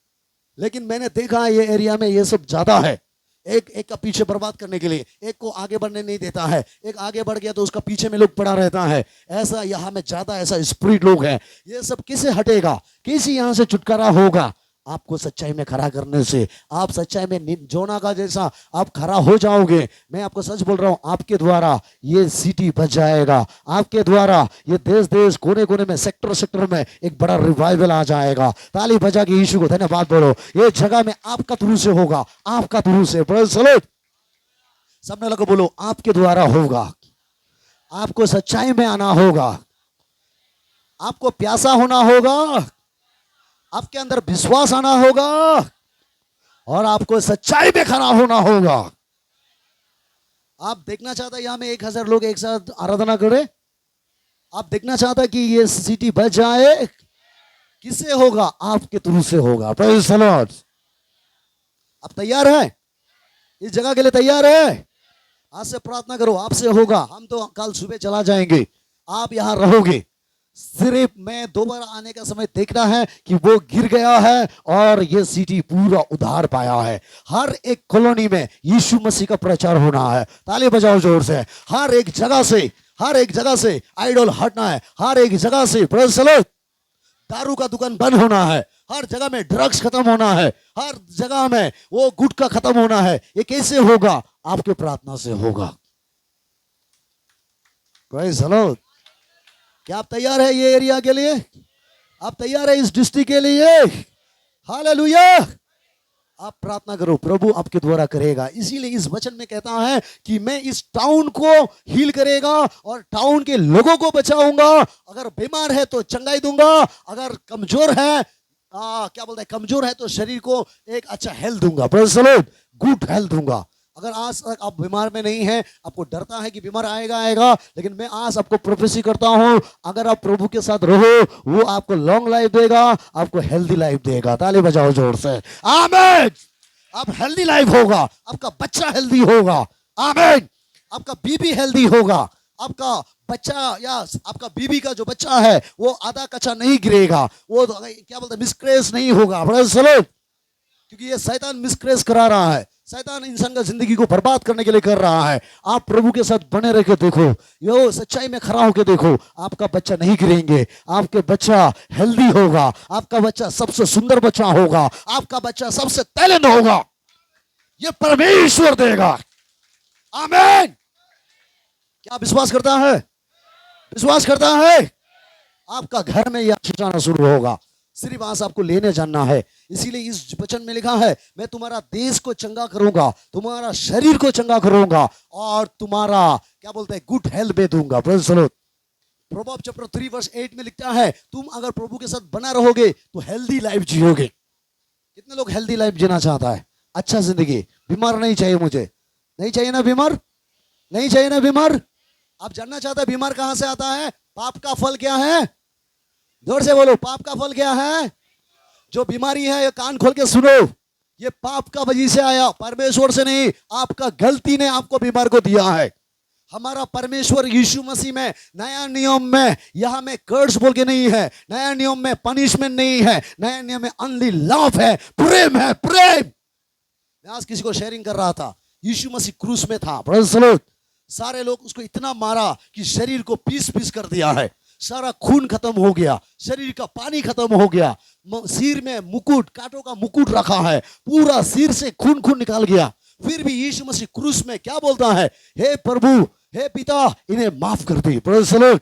लेकिन मैंने देखा ये एरिया में ये सब ज्यादा है। एक का पीछे बर्बाद करने के लिए, एक को आगे बढ़ने नहीं देता है, एक आगे बढ़ गया तो उसका पीछे में लोग पड़ा रहता है। ऐसा यहाँ में ज्यादा ऐसा स्पिरिट लोग हैं। ये सब किसे हटेगा? किसी यहाँ से छुटकारा होगा? आपको सच्चाई में खड़ा करने से। आप सच्चाई में जोना का जैसा आप खड़ा हो जाओगे। मैं आपको सच बोल रहा हूं, आपके द्वारा ये सिटी बच जाएगा। आपके द्वारा ये देश देश, कोने कोने में, सेक्टर सेक्टर में एक बड़ा रिवाइवल आ जाएगा। ताली बजा के यीशु को धन्यवाद बोलो। ये जगह में आपका थ्रू से होगा, आपका थ्रू से। Praise the Lord. सबने लोग बोलो, आपके द्वारा होगा। आपको सच्चाई में आना होगा, आपको प्यासा होना होगा, आपके अंदर विश्वास आना होगा, और आपको सच्चाई में खड़ा होना होगा। आप देखना चाहता है यहां में 1000 लोग एक साथ आराधना करे? आप देखना चाहता है कि ये सिटी बच जाए? किससे होगा? आपके थ्रू से होगा। Praise the Lord. आप तैयार हैं? इस जगह के लिए तैयार है? आज से प्रार्थना करो, आपसे होगा। हम तो कल सुबह चला जाएंगे, आप यहां रहोगे। सिर्फ मैं दोबारा आने का समय देखना है कि वो गिर गया है और ये सिटी पूरा उद्धार पाया है। हर एक कॉलोनी में यीशु मसीह का प्रचार होना है। ताली बजाओ जोर से। हर एक जगह से आइडल हटना है। हर एक जगह से, प्रेज़ द लॉर्ड, दारू का दुकान बंद होना है। हर जगह में ड्रग्स खत्म होना है। हर जगह में वो गुटखा खत्म होना है। ये कैसे होगा? आपके प्रार्थना से होगा। Praise the Lord. क्या आप तैयार है ये एरिया के लिए? आप तैयार है इस डिस्ट्रिक्ट के लिए? हालेलुया। आप प्रार्थना करो, प्रभु आपके द्वारा करेगा। इसीलिए इस वचन में कहता है कि मैं इस टाउन को हील करेगा और टाउन के लोगों को बचाऊंगा। अगर बीमार है तो चंगाई दूंगा, अगर कमजोर है, क्या बोलते हैं, कमजोर है तो शरीर को एक अच्छा हेल्थ दूंगा। Praise the Lord. Good health दूंगा। अगर आज तक आप बीमार में नहीं है, आपको डरता है कि बीमार आएगा, लेकिन मैं आज आपको प्रोफेसी करता हूं, अगर आप प्रभु के साथ रहो, वो आपको लॉन्ग लाइफ देगा, आपको हेल्दी लाइफ देगा। ताली बजाओ जोर से। आमीन। आप हेल्दी लाइफ होगा, आपका बच्चा हेल्दी होगा। आमीन। आपका बीबी हेल्दी होगा, आपका बच्चा या आपका बीबी का जो बच्चा है वो आधा कच्चा नहीं गिरेगा, वो क्या बोलते हैं, मिसक्रेस नहीं होगा। Praise the Lord. क्योंकि ये शैतान मिसक्रेस करा रहा है। शैतान इंसान का जिंदगी को बर्बाद करने के लिए कर रहा है। आप प्रभु के साथ बने रह के देखो, यो सच्चाई में खड़ा होकर देखो, आपका बच्चा नहीं गिरेंगे, आपके बच्चा हेल्दी होगा, आपका बच्चा सबसे सुंदर बच्चा होगा, आपका बच्चा सबसे टैलेंट होगा। ये परमेश्वर देगा। आमीन। क्या विश्वास करता है? विश्वास करता है? आपका घर में यह आशीष आना शुरू होगा। सिर्फ आज आपको लेने जानना है। इसीलिए इस वचन में लिखा है, मैं तुम्हारा देश को चंगा करूंगा, तुम्हारा शरीर को चंगा करूंगा, और तुम्हारा क्या बोलते हैं, गुड हेल्थ में दूंगा। Praise the Lord. Proverb chapter 3 verse 8 में लिखता है, तुम अगर प्रभु के साथ बना रहोगे तो हेल्दी लाइफ जियोगे। कितने लोग हेल्दी लाइफ जीना चाहता है? अच्छा जिंदगी। बीमार नहीं चाहिए मुझे। नहीं चाहिए ना बीमार? नहीं चाहिए ना बीमार? आप जानना चाहते हैं बीमार कहां से आता है? पाप का फल क्या है? जोर से बोलो, पाप का फल क्या है? जो बीमारी है, ये कान खोल के सुनो, ये पाप का वजह से आया, परमेश्वर से नहीं। आपका गलती ने आपको बीमार को दिया है। हमारा परमेश्वर यीशु मसीह में, नया नियम में, यहां में कर्स बोल के नहीं है, नया नियम में पनिशमेंट नहीं है, नया नियम में ओनली लव है, प्रेम है, प्रेम। मैं आज किसी को शेयरिंग कर रहा था, यीशु मसीह क्रूस में था। Praise the Lord. सारे लोग उसको इतना मारा कि शरीर को पीस पीस कर दिया है। सारा खून खत्म हो गया, शरीर का पानी खत्म हो गया, सिर में मुकुट, कांटों का मुकुट रखा है, पूरा सिर से खून खून निकाल गया। फिर भी यीशु मसीह क्रूस में क्या बोलता है? हे प्रभु, हे पिता, इन्हें माफ कर दी। Praise the Lord.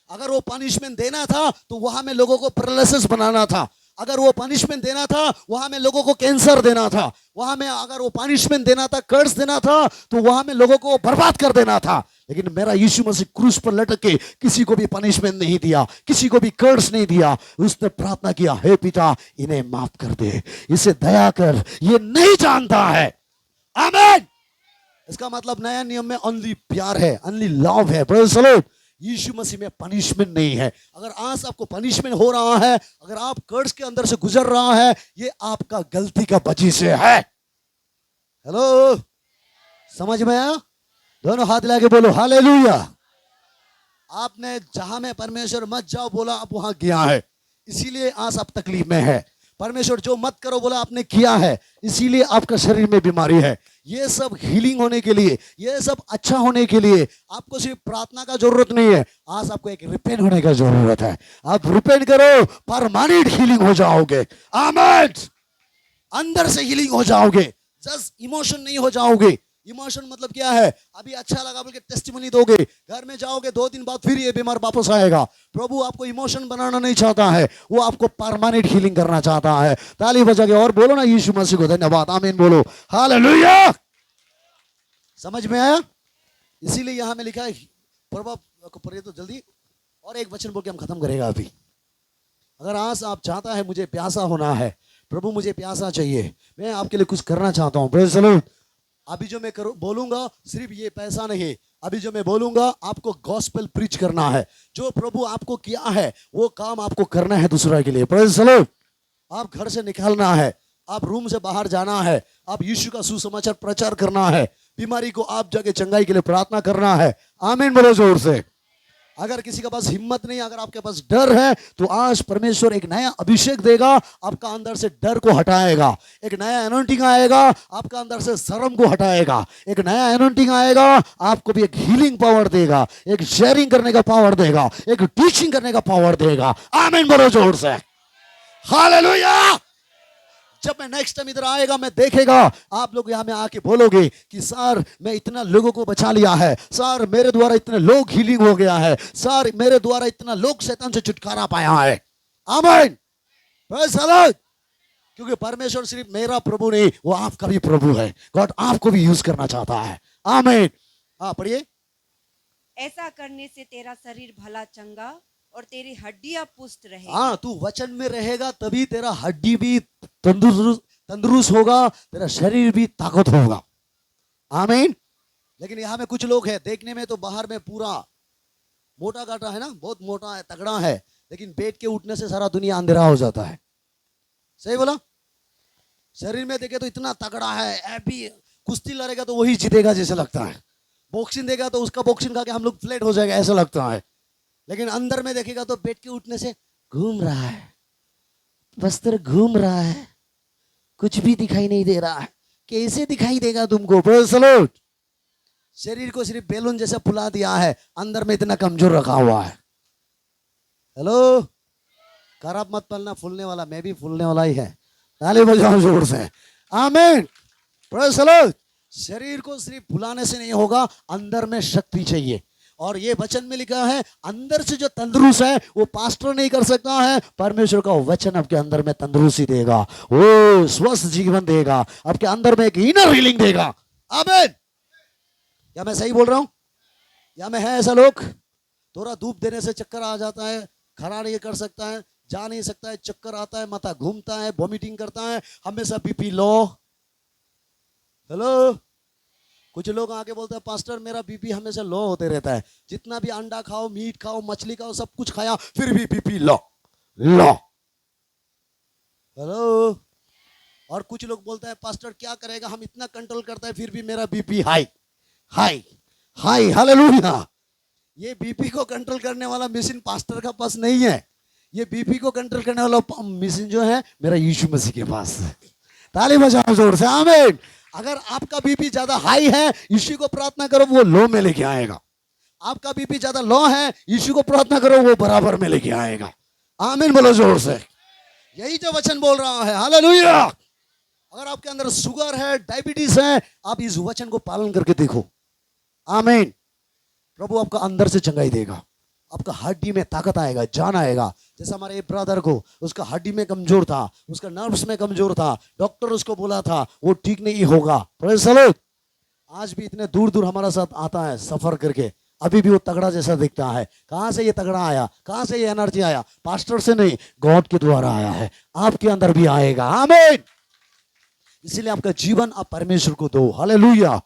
अगर वो पनिशमेंट देना था तो वहां में लोगों को पैरालिसिस बनाना था। अगर वो पनिशमेंट देना था वहां में लोगों को कैंसर देना था। वहां में अगर वो पनिशमेंट देना था, कर्स देना था, तो वहां में लोगों को बर्बाद कर देना था। लेकिन मेरा यीशु मसीह क्रूस पर लटक के किसी को भी पनिशमेंट नहीं दिया, किसी को भी कर्स नहीं दिया। उसने प्रार्थना किया, हे पिता इन्हें माफ कर दे, इसे दया कर, ये नहीं जानता है। आमीन। इसका मतलब नया नियम में ओनली प्यार है, ओनली लव है। Praise the lord. Yeshu Masih में पनिशमेंट नहीं है। अगर आज आपको पनिशमेंट हो रहा है, अगर आप कर्ज के अंदर से गुजर रहा है, ये आपका गलती का वजह से है। हेलो, समझ में आया? दोनों हाथ लाके बोलो हालेलुया। आपने जहां में परमेश्वर मत जाओ बोला, आप वहां गया है, इसीलिए आज आप तकलीफ में है। परमेश्वर जो मत करो बोला, आपने किया है, इसीलिए आपका शरीर में बीमारी है। ये सब हीलिंग होने के लिए, ये सब अच्छा होने के लिए आपको सिर्फ प्रार्थना का जरूरत नहीं है, आज आपको एक रिपेंट होने का जरूरत है। आप रिपेंट करो, परमानेंट हीलिंग हो जाओगे। आमीन। अंदर से हीलिंग हो जाओगे, जस्ट इमोशन नहीं हो जाओगे। इमोशन मतलब क्या है? अभी अच्छा लगा बोल के टेस्टिमनी दोगे, घर में जाओगे 2 दिन बाद फिर ये बीमार वापस आएगा। प्रभु आपको इमोशन बनाना नहीं चाहता है, वो आपको परमानेंट हीलिंग करना चाहता है। ताली बजा के और बोलो ना यीशु मसीह को धन्यवाद। आमीन बोलो हालेलुया। समझ में आया? इसीलिए यहां में लिखा है, प्रभु को पढ़िए तो जल्दी, और एक वचन बोल के हम खत्म करेगा अभी। अगर आज आप चाहता है मुझे प्यासा होना है, प्रभु मुझे प्यासा चाहिए, मैं आपके लिए कुछ करना चाहता हूँ, प्रेज़ द लॉर्ड। अभी जो मैं बोलूंगा सिर्फ ये पैसा नहीं, अभी जो मैं बोलूंगा आपको गॉस्पेल प्रीच करना है। जो प्रभु आपको किया है वो काम आपको करना है दूसरा के लिए, प्रेज़ द लॉर्ड। आप घर से निकालना है, आप रूम से बाहर जाना है, आप यीशु का सुसमाचार प्रचार करना है, बीमारी को आप जाके चंगाई के लिए प्रार्थना करना है। आमीन बोलो जोर से। अगर किसी के पास हिम्मत नहीं, अगर आपके पास डर है, तो आज परमेश्वर एक नया अभिषेक देगा, आपका अंदर से डर को हटाएगा। एक नया एनॉइंटिंग आएगा, आपका अंदर से शर्म को हटाएगा। एक नया एनॉइंटिंग आएगा, आपको भी एक हीलिंग पावर देगा, एक शेयरिंग करने का पावर देगा, एक टीचिंग करने का पावर देगा। आमीन बोलो जोर से। हालेलुया। जब मैं नेक्स्ट टाइम इधर आएगा, मैं देखेगा आप लोग यहाँ में आके बोलोगे कि सर मैं इतना लोगों को बचा लिया है, सर मेरे द्वारा इतने लोग हीलिंग हो गया है, सर मेरे द्वारा इतना लोग शैतान से छुटकारा पाया है। आमीन। क्योंकि परमेश्वर सिर्फ मेरा प्रभु नहीं, वो आपका भी प्रभु है। गॉड आपको भी यूज करना चाहता है। आमीन। हाँ पढ़िए। ऐसा करने से तेरा शरीर भला चंगा और तेरी हड्डियां पुष्ट रहेगी। हाँ, तू वचन में रहेगा तभी तेरा हड्डी भी तंदुरुस्त होगा, तेरा शरीर भी ताकत होगा। आमीन। लेकिन यहाँ में कुछ लोग हैं, देखने में तो बाहर में पूरा मोटा काटा है ना, बहुत मोटा है, तगड़ा है, लेकिन बैठ के उठने से सारा दुनिया अंधेरा हो जाता है। सही बोला? शरीर में देखे तो इतना तगड़ा है, अभी कुश्ती लड़ेगा तो वही जीतेगा जैसे लगता है, बॉक्सिंग देगा तो उसका बॉक्सिंग खा के हम लोग फ्लैट हो जाएगा ऐसा लगता है। लेकिन अंदर में देखेगा तो बैठ के उठने से घूम रहा है, वस्त्र घूम रहा है, कुछ भी दिखाई नहीं दे रहा है। कैसे दिखाई देगा तुमको? Praise the Lord. शरीर को सिर्फ बैलून जैसा फुला दिया है, अंदर में इतना कमजोर रखा हुआ है। हेलो, खराब मत पलना, फूलने वाला मैं भी फूलने वाला ही है। ताली बजाओ जोर से। आमीन। Praise the Lord. शरीर को सिर्फ फुलाने से नहीं होगा, अंदर में शक्ति चाहिए। और ये वचन में लिखा है, अंदर से जो तंदुरुस्त है वो पास्टर नहीं कर सकता है, परमेश्वर का वचन आपके अंदर में तंदुरुस्ती देगा, वो स्वस्थ जीवन देगा, आपके अंदर में एक इनर हीलिंग देगा। आमीन। क्या मैं सही बोल रहा हूं? या में है ऐसा लोग, थोड़ा धूप देने से चक्कर आ जाता है, खड़ा नहीं कर सकता है, जा नहीं सकता है, चक्कर आता है, माथा घूमता है, वॉमिटिंग करता है, हमेशा बीपी लो। हेलो, कुछ लोग आके बोलते हैं पास्टर मेरा बीपी हमेशा लो होते रहता है, जितना भी अंडा खाओ, मीट खाओ, मछली खाओ, सब कुछ खाया फिर भी बीपी लो लो। हेलो। और कुछ लोग बोलते हैं पास्टर क्या करेगा, हम इतना कंट्रोल करता है फिर भी मेरा BP high high high. Hallelujah. ये बीपी को कंट्रोल करने वाला मशीन पास्टर का पास नहीं है, ये बीपी को कंट्रोल करने वाला मशीन जो है मेरा यीशु मसीह के पास है। ताली बजाओ जोर से। आमीन। अगर आपका बीपी ज्यादा हाई है, यीशु को प्रार्थना करो वो लो में लेके आएगा। आपका बीपी ज्यादा लो है, यीशु को प्रार्थना करो वो बराबर में लेके आएगा। आमीन बोलो जोर से। यही जो वचन बोल रहा है। हालेलुया। अगर आपके अंदर शुगर है, डायबिटीज है, आप इस वचन को पालन करके देखो। आमीन। प्रभु आपका अंदर से चंगाई देगा। आपका हड्डी में ताकत आएगा, जान आएगा। जैसे हमारे ब्रदर को, उसका हड्डी में कमजोर था, उसका नर्व्स में कमजोर था, डॉक्टर उसको बोला था वो ठीक नहीं होगा। Praise the Lord. आज भी इतने दूर दूर हमारा साथ आता है सफर करके, अभी भी वो तगड़ा जैसा दिखता है। कहां से ये तगड़ा आया, कहां से ये एनर्जी आया? पास्टर से नहीं, गॉड के द्वारा आया है। आपके अंदर भी आएगा। आमीन। इसीलिए आपका जीवन आप परमेश्वर को दो। हालेलुया।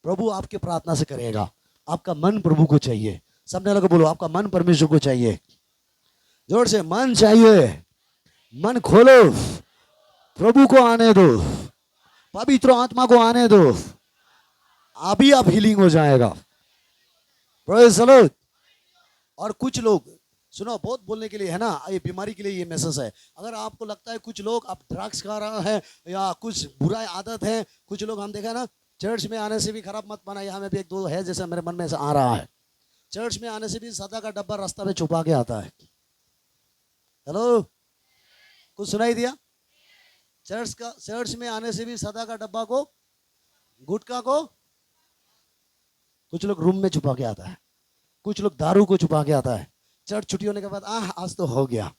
प्रभु आपके प्रार्थना से करेगा। आपका मन प्रभु को चाहिए। सबने लोग बोलो, आपका मन परमेश्वर को चाहिए। जोर से, मन चाहिए। मन खोलो, प्रभु को आने दो, पवित्र आत्मा को आने दो, अभी आप हीलिंग हो जाएगा। Praise the Lord. और कुछ लोग सुनो, बहुत बोलने के लिए है ना, ये बीमारी के लिए ये मैसेज है। अगर आपको लगता है कुछ लोग आप ड्रग्स खा रहा है या कुछ बुरा आदत है, कुछ लोग हम देखा ना चर्च में आने से भी खराब मत बना। यहाँ में भी एक दो है जैसे मेरे मन में ऐसा आ रहा है। चर्च में आने से भी सदा का डब्बा रास्ता में छुपा के आता है। हेलो, कुछ सुनाई दिया? चर्च में आने से भी सदा का डब्बा को, गुटखा को, कुछ लोग रूम में छुपा के आता है, कुछ लोग दारू को छुपा के आता है। चर्च छुट्टी होने के बाद आज तो हो गया,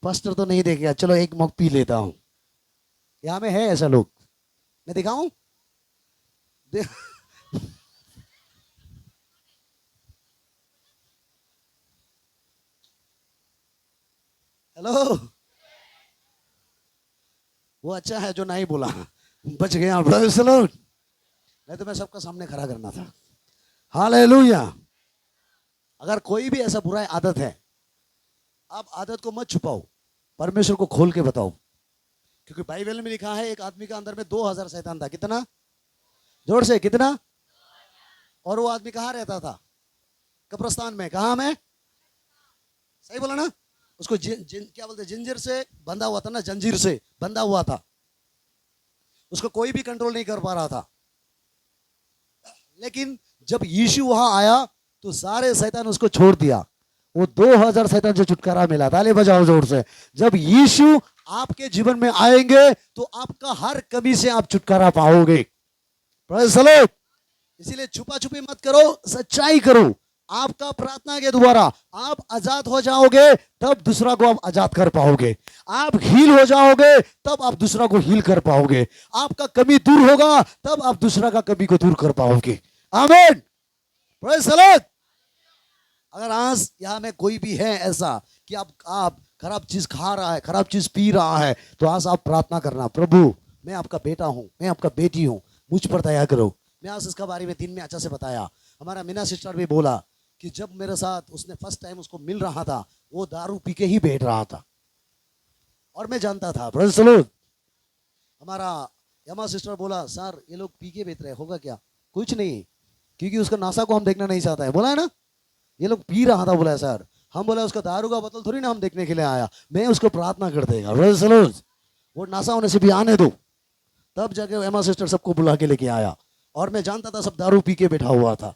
पास्टर तो नहीं देखेगा, चलो एक मग पी लेता हूं। यहां में है ऐसा लोग, मैं दिखाऊं? हेलो, वो अच्छा है जो नहीं बोला, बच गया। Praise the Lord. नहीं तो मैं सबका सामने खड़ा करना था। हालेलुया। अगर कोई भी ऐसा बुरा आदत है, आप आदत को मत छुपाओ, परमेश्वर को खोल के बताओ। क्योंकि बाइबल में लिखा है एक आदमी का अंदर में 2000 शैतान था। कितना? जोर से, कितना? और वो आदमी कहाँ रहता था? कब्रिस्तान में। कहाँ में? सही बोला ना? उसको क्या बोलते, जंजीर से बंधा हुआ था ना, जंजीर से बंधा हुआ था। उसको कोई भी कंट्रोल नहीं कर पा रहा था। लेकिन जब यीशु वहां आया तो सारे शैतान उसको छोड़ दिया। वो 2000 शैतान से छुटकारा मिला। ताली बजाओ जोर से। जब यीशु आपके जीवन में आएंगे तो आपका हर कमी से आप छुटकारा पाओगे। Praise the Lord. इसीलिए छुपा छुपी मत करो, सच्चाई करो। आपका प्रार्थना के द्वारा आप आजाद हो जाओगे, तब दूसरा को आप आजाद कर पाओगे। आप हील हो जाओगे, तब आप दूसरा को हील कर पाओगे। आपका कमी दूर होगा, तब आप दूसरा का कमी को दूर कर पाओगे। आमीन। Praise the Lord. अगर आज यहां में कोई भी है ऐसा कि आप खराब चीज खा रहा है, खराब चीज पी रहा है, तो आज आप प्रार्थना करना, प्रभु मैं आपका बेटा हूं, मैं आपका बेटी हूं, मुझ पर दया करो। मैं आज इसका बारे में दिन में अच्छा से बताया। हमारा मीना सिस्टर भी बोला कि जब मेरे साथ उसने फर्स्ट टाइम उसको मिल रहा था, वो दारू पी के ही बैठ रहा था और मैं जानता था। Praise the Lord. हमारा यमा सिस्टर बोला, सर ये लोग पी के बैठ रहे, होगा क्या? कुछ नहीं, क्योंकि उसका नासा को हम देखना नहीं चाहता है। बोला है ना, ये लोग पी रहा था। बोला सर, हम बोला उसका दारू का बोतल थोड़ी ना हम देखने के लिए आया, मैं उसको प्रार्थना कर देगा। Praise the Lord. वो नासा होने से भी आने दो। तब जाके एमा सिस्टर सबको बुला के लेके आया और मैं जानता था सब दारू पी के बैठा हुआ था।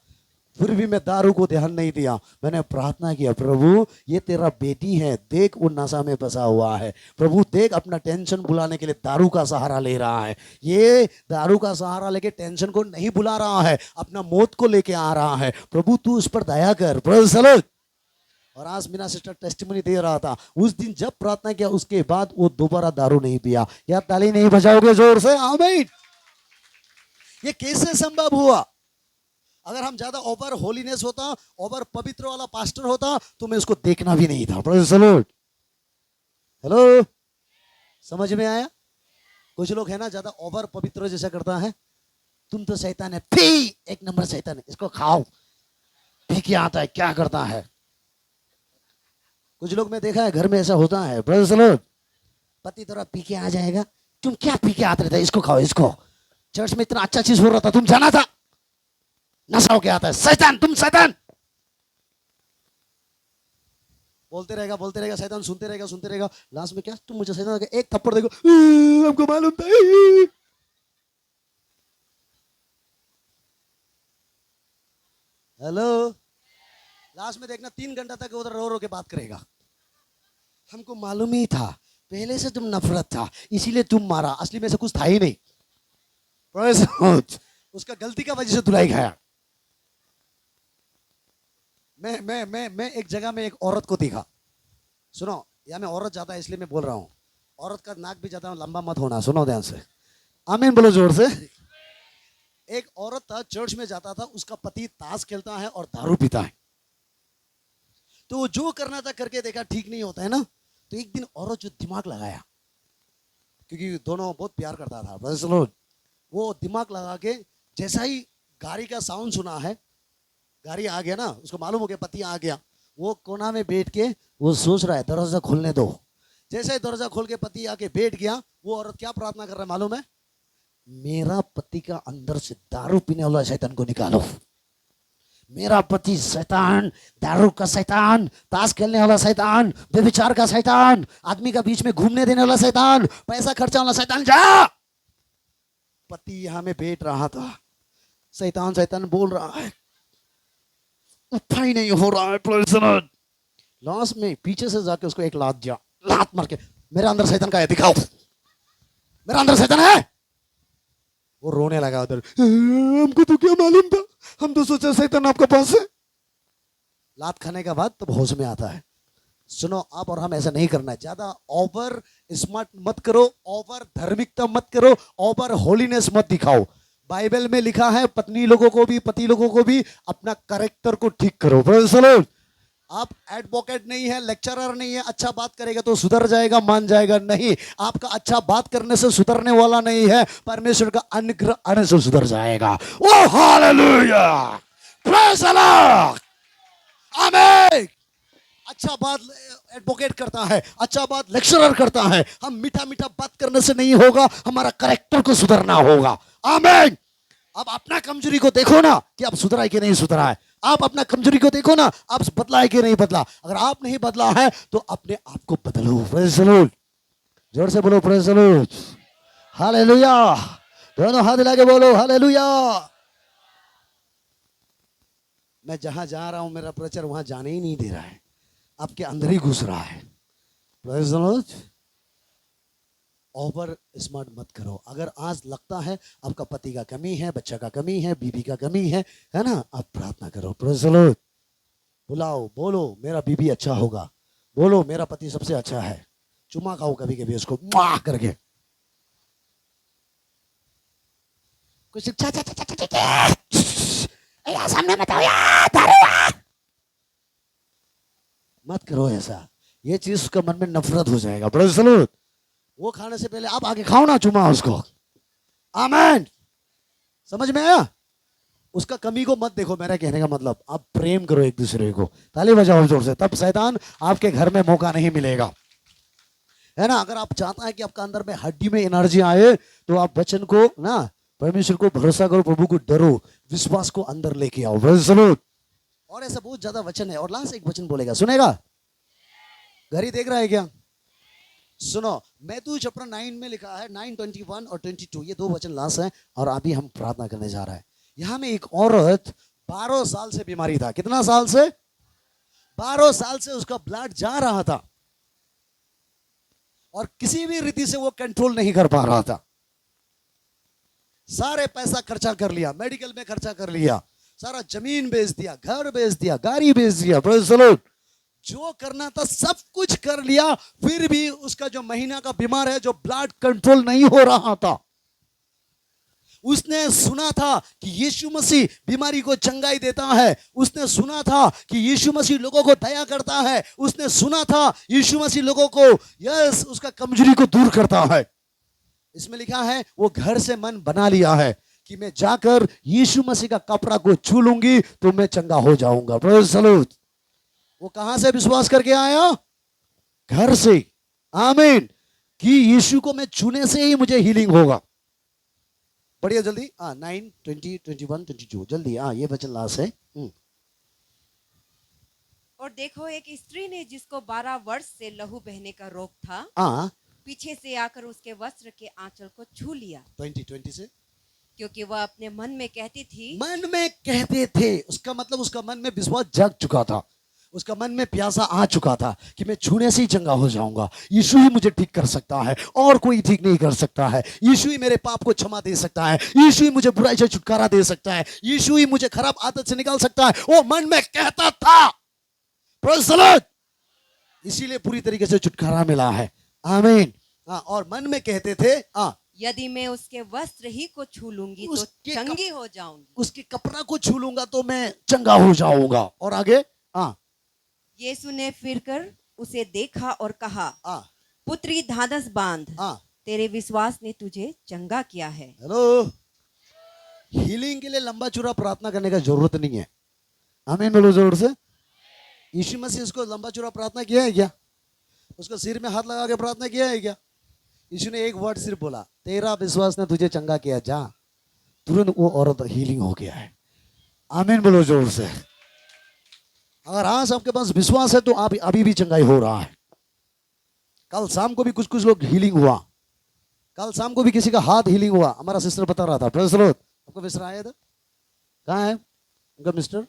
फिर भी मैं दारू को ध्यान नहीं दिया। मैंने प्रार्थना किया, प्रभु ये तेरा बेटी है, देख वो नशा में फंसा हुआ है। प्रभु देख अपना टेंशन भुलाने के लिए दारू का सहारा ले रहा है। ये दारू का सहारा लेके टेंशन को नहीं भुला रहा है, अपना मौत को लेके आ रहा है। प्रभु तू उस पर दया कर। Praise the Lord. और आज मीना सिस्टर टेस्टिमनी दे रहा था, उस दिन जब प्रार्थना किया उसके बाद वो दोबारा दारू नहीं पिया। या ताली नहीं बजाओगे जोर से? आमीन। ये कैसे संभव हुआ? अगर हम ज्यादा ओवर होलीनेस होता, ओवर पवित्र वाला पास्टर होता, तो मैं उसको देखना भी नहीं था। Praise the Lord. हेलो, समझ में आया? कुछ लोग है ना ज्यादा ओवर पवित्र जैसा करता है, तुम तो शैतान है, फी एक नंबर शैतान है, इसको खाओ। पी के आता है, क्या करता है? कुछ लोग मैं देखा है घर में ऐसा होता है। Praise the Lord. पति थोड़ा पी के आ जाएगा, तुम क्या पी के आते रहते, इसको खाओ, इसको। चर्च में इतना अच्छा चीज हो रहा था, तुम जाना था, नशा हो के आता है, शैतान, तुम शैतान। बोलते रहेगा शैतान, सुनते रहेगा। लास्ट में क्या, तुम मुझे शैतान का एक थप्पड़ देखो, हमको मालूम था। हेलो, लास्ट में देखना 3 घंटा तक उधर रो रो के बात करेगा। हमको मालूम ही था, पहले से तुम नफरत था, इसीलिए तुम मारा, असली में से कुछ था ही नहीं। उसका गलती का वजह से धुलाई खाया। मैं एक जगह में एक औरत को देखा। सुनो, या मैं औरत ज्यादा है इसलिए मैं बोल रहा हूँ। औरत का नाक भी ज्यादा लंबा मत होना, सुनो ध्यान से। आमीन बोलो जोर से। एक औरत था, चर्च में जाता था, उसका पति ताश खेलता है और दारू पीता है। तो वो जो करना था करके देखा, ठीक नहीं होता है ना। तो एक दिन औरत जो दिमाग लगाया, क्योंकि दोनों बहुत प्यार करता था, बस वो दिमाग लगा के जैसा ही गाड़ी का साउंड सुना है, गाड़ी आ गया ना, उसको मालूम हो गया पति आ गया। वो कोना में बैठ के वो सोच रहा है दरवाजा खोलने दो। जैसे ही दरवाजा खोल के पति आके बैठ गया, वो औरत क्या प्रार्थना कर रहा है मालूम है? मेरा पति का अंदर से दारू पीने वाला शैतान को निकालो। मेरा पति शैतान, दारू का शैतान, ताश खेलने वाला शैतान, व्यभिचार का शैतान, आदमी का बीच में घूमने देने वाला शैतान, पैसा खर्चा वाला शैतान, जा। पति यहां में बैठ रहा था, शैतान शैतान बोल रहा है, उठा ही नहीं हो रहा है। लास्ट में पीछे से जाके उसको एक लात दिया, लात मार के, मेरे अंदर शैतान का है दिखाओ, मेरा अंदर शैतान है। वो रोने लगा उधर, हमको तो क्या मालूम था, हम तो सोचा शैतान आपके पास है। लात खाने के बाद तब होश में आता है। सुनो, आप और हम ऐसा नहीं करना है। ज्यादा ओवर स्मार्ट मत करो, ओवर धार्मिकता मत करो, ओवर होलीनेस मत दिखाओ। बाइबल में लिखा है पत्नी लोगों को भी, पति लोगों को भी अपना कैरेक्टर को ठीक करो। चलो, आप एडवोकेट नहीं है, लेक्चरर नहीं है, अच्छा बात करेगा तो सुधर जाएगा, मान जाएगा, नहीं। आपका अच्छा बात करने से सुधरने वाला नहीं है, परमेश्वर का अनुग्रह आने से सुधर जाएगा। ओ हालेलुया, प्रेज द लॉर्ड, आमीन। अच्छा बात एडवोकेट करता है, अच्छा बात लेक्चरर करता है। हम मीठा मीठा बात करने से नहीं होगा, हमारा कैरेक्टर को सुधरना होगा। आमीन। अब अपना कमजोरी को देखो ना कि आप सुधरा है कि नहीं सुधरा है। आप अपना कमजोरी को देखो ना, आप बदला है कि नहीं बदला। अगर आप नहीं बदला है तो अपने आप को बदलो। प्रेज़ द लॉर्ड, जोर से बोलो प्रेज़ द लॉर्ड, हालेलुया। दोनों हाथ हिला के बोलो हालेलुया। मैं जहां जा रहा हूं, मेरा प्रचार वहां जाने ही नहीं दे रहा है, आपके अंदर ही घुस रहा है। Praise the Lord. Over smart मत करो। अगर आज लगता है आपका पति का कमी है, बच्चा का कमी है, बीबी का कमी है ना, आप प्रार्थना करो। Praise the Lord. बुलाओ, बोलो मेरा बीबी अच्छा होगा, बोलो मेरा पति सबसे अच्छा है। चुमा खाओ कभी कभी उसको मां करके। कुछ सामने मत आओ यार, दारू मत करो ऐसा। ये चीज उसका मन में नफरत हो जाएगा। Praise the Lord. वो खाने से पहले आप आगे खाओ ना, चुमा उसको। आमीन। समझ में आया? उसका कमी को मत देखो, मेरा कहने का मतलब आप प्रेम करो एक दूसरे को। ताली बजाओ जोर से, तब शैतान आपके घर में मौका नहीं मिलेगा, है ना। अगर आप चाहता है कि आपका अंदर में हड्डी में एनर्जी आए, तो आप वचन को ना, परमेश्वर को भरोसा करो, प्रभु को डरो, विश्वास को अंदर लेके आओ। और ऐसा बहुत ज्यादा वचन है। और लास्ट एक वचन बोलेगा, सुनेगा? घड़ी देख रहा है क्या? सुनो, मैथ्यू चैप्टर 9 में लिखा है, 9:21 और 22, ये दो वचन लास्ट है और अभी हम प्रार्थना करने जा रहा है। यहां में एक औरत 12 साल से बीमारी था। कितना साल से? 12 साल से उसका ब्लड जा रहा था और किसी भी रीति से वो कंट्रोल नहीं कर पा रहा था। सारे पैसा खर्चा कर लिया, मेडिकल में खर्चा कर लिया, सारा जमीन बेच दिया, घर बेच दिया, गाड़ी बेच दिया। Praise the Lord. जो करना था सब कुछ कर लिया, फिर भी उसका जो महीना का बीमार है, जो ब्लड कंट्रोल नहीं हो रहा था। उसने सुना था कि यीशु मसीह बीमारी को चंगाई देता है। उसने सुना था कि यीशु मसीह लोगों को दया करता है। उसने सुना था यीशु मसीह लोगों को उसका कमजोरी को दूर करता है। इसमें लिखा है वो घर से मन बना लिया है कि मैं जाकर यीशु मसीह का कपड़ा को छू लूंगी तो मैं चंगा हो जाऊंगा। Praise the Lord. वो कहां से विश्वास करके आया? घर से। आमीन। कि यीशु को मैं छूने से ही मुझे हीलिंग होगा। बढ़िया जल्दी 9, 20, 21, 22 जल्दी। ये वचन लास्ट है। और देखो, एक स्त्री ने जिसको 12 वर्ष से लहू बहने का रोग था, पीछे से आकर उसके वस्त्र के आंचल को छू लिया। 20 से, क्योंकि वह अपने मन में कहती थी, मन में कहते थे, उसका मतलब उसका मन में विश्वास जग चुका था। उसका मन में प्यासा आ चुका था कि मैं छूने से ही चंगा हो जाऊंगा, यीशु ही मुझे ठीक कर सकता है और कोई ठीक नहीं कर सकता है, यीशु ही मेरे पाप को क्षमा दे सकता है, यीशु ही मुझे बुराई से छुटकारा दे सकता है, यीशु ही मुझे खराब आदत से निकाल सकता है, वो मन में कहता था। Praise the Lord. इसीलिए पूरी तरीके से छुटकारा मिला है। आमीन। और मन में कहते थे यदि मैं उसके वस्त्र ही को छू लूंगी तो चंगी हो जाऊंगी, उसके कपड़ा को छू लूंगा तो मैं चंगा हो जाऊंगा। और आगे यीशु ने फिरकर उसे देखा और कहा, पुत्री ढाढ़स बांध, तेरे विश्वास ने तुझे चंगा किया है। हेलो, हीलिंग के लिए लंबा चौड़ा प्रार्थना करने का जरूरत नहीं है। आमीन बोलो जोर से। यीशु मसीह उसको लंबा चौड़ा प्रार्थना किया है क्या? उसको सिर में हाथ लगा के प्रार्थना किया है क्या? यीशु ने एक वर्ड सिर्फ बोला, तेरा विश्वास ने तुझे चंगा किया, जा। तुरंत वो औरत हीलिंग हो गया है। आमीन बोलो जोर से। अगर आज आपके पास विश्वास है तो आप अभी भी चंगाई हो रहा है। कल शाम को भी कुछ कुछ लोग हीलिंग हुआ, कल शाम को भी किसी का हाथ हीलिंग हुआ। हमारा सिस्टर बता रहा था। Praise the Lord. आपको मिस्टर आया था? कहाँ है उनका मिस्टर?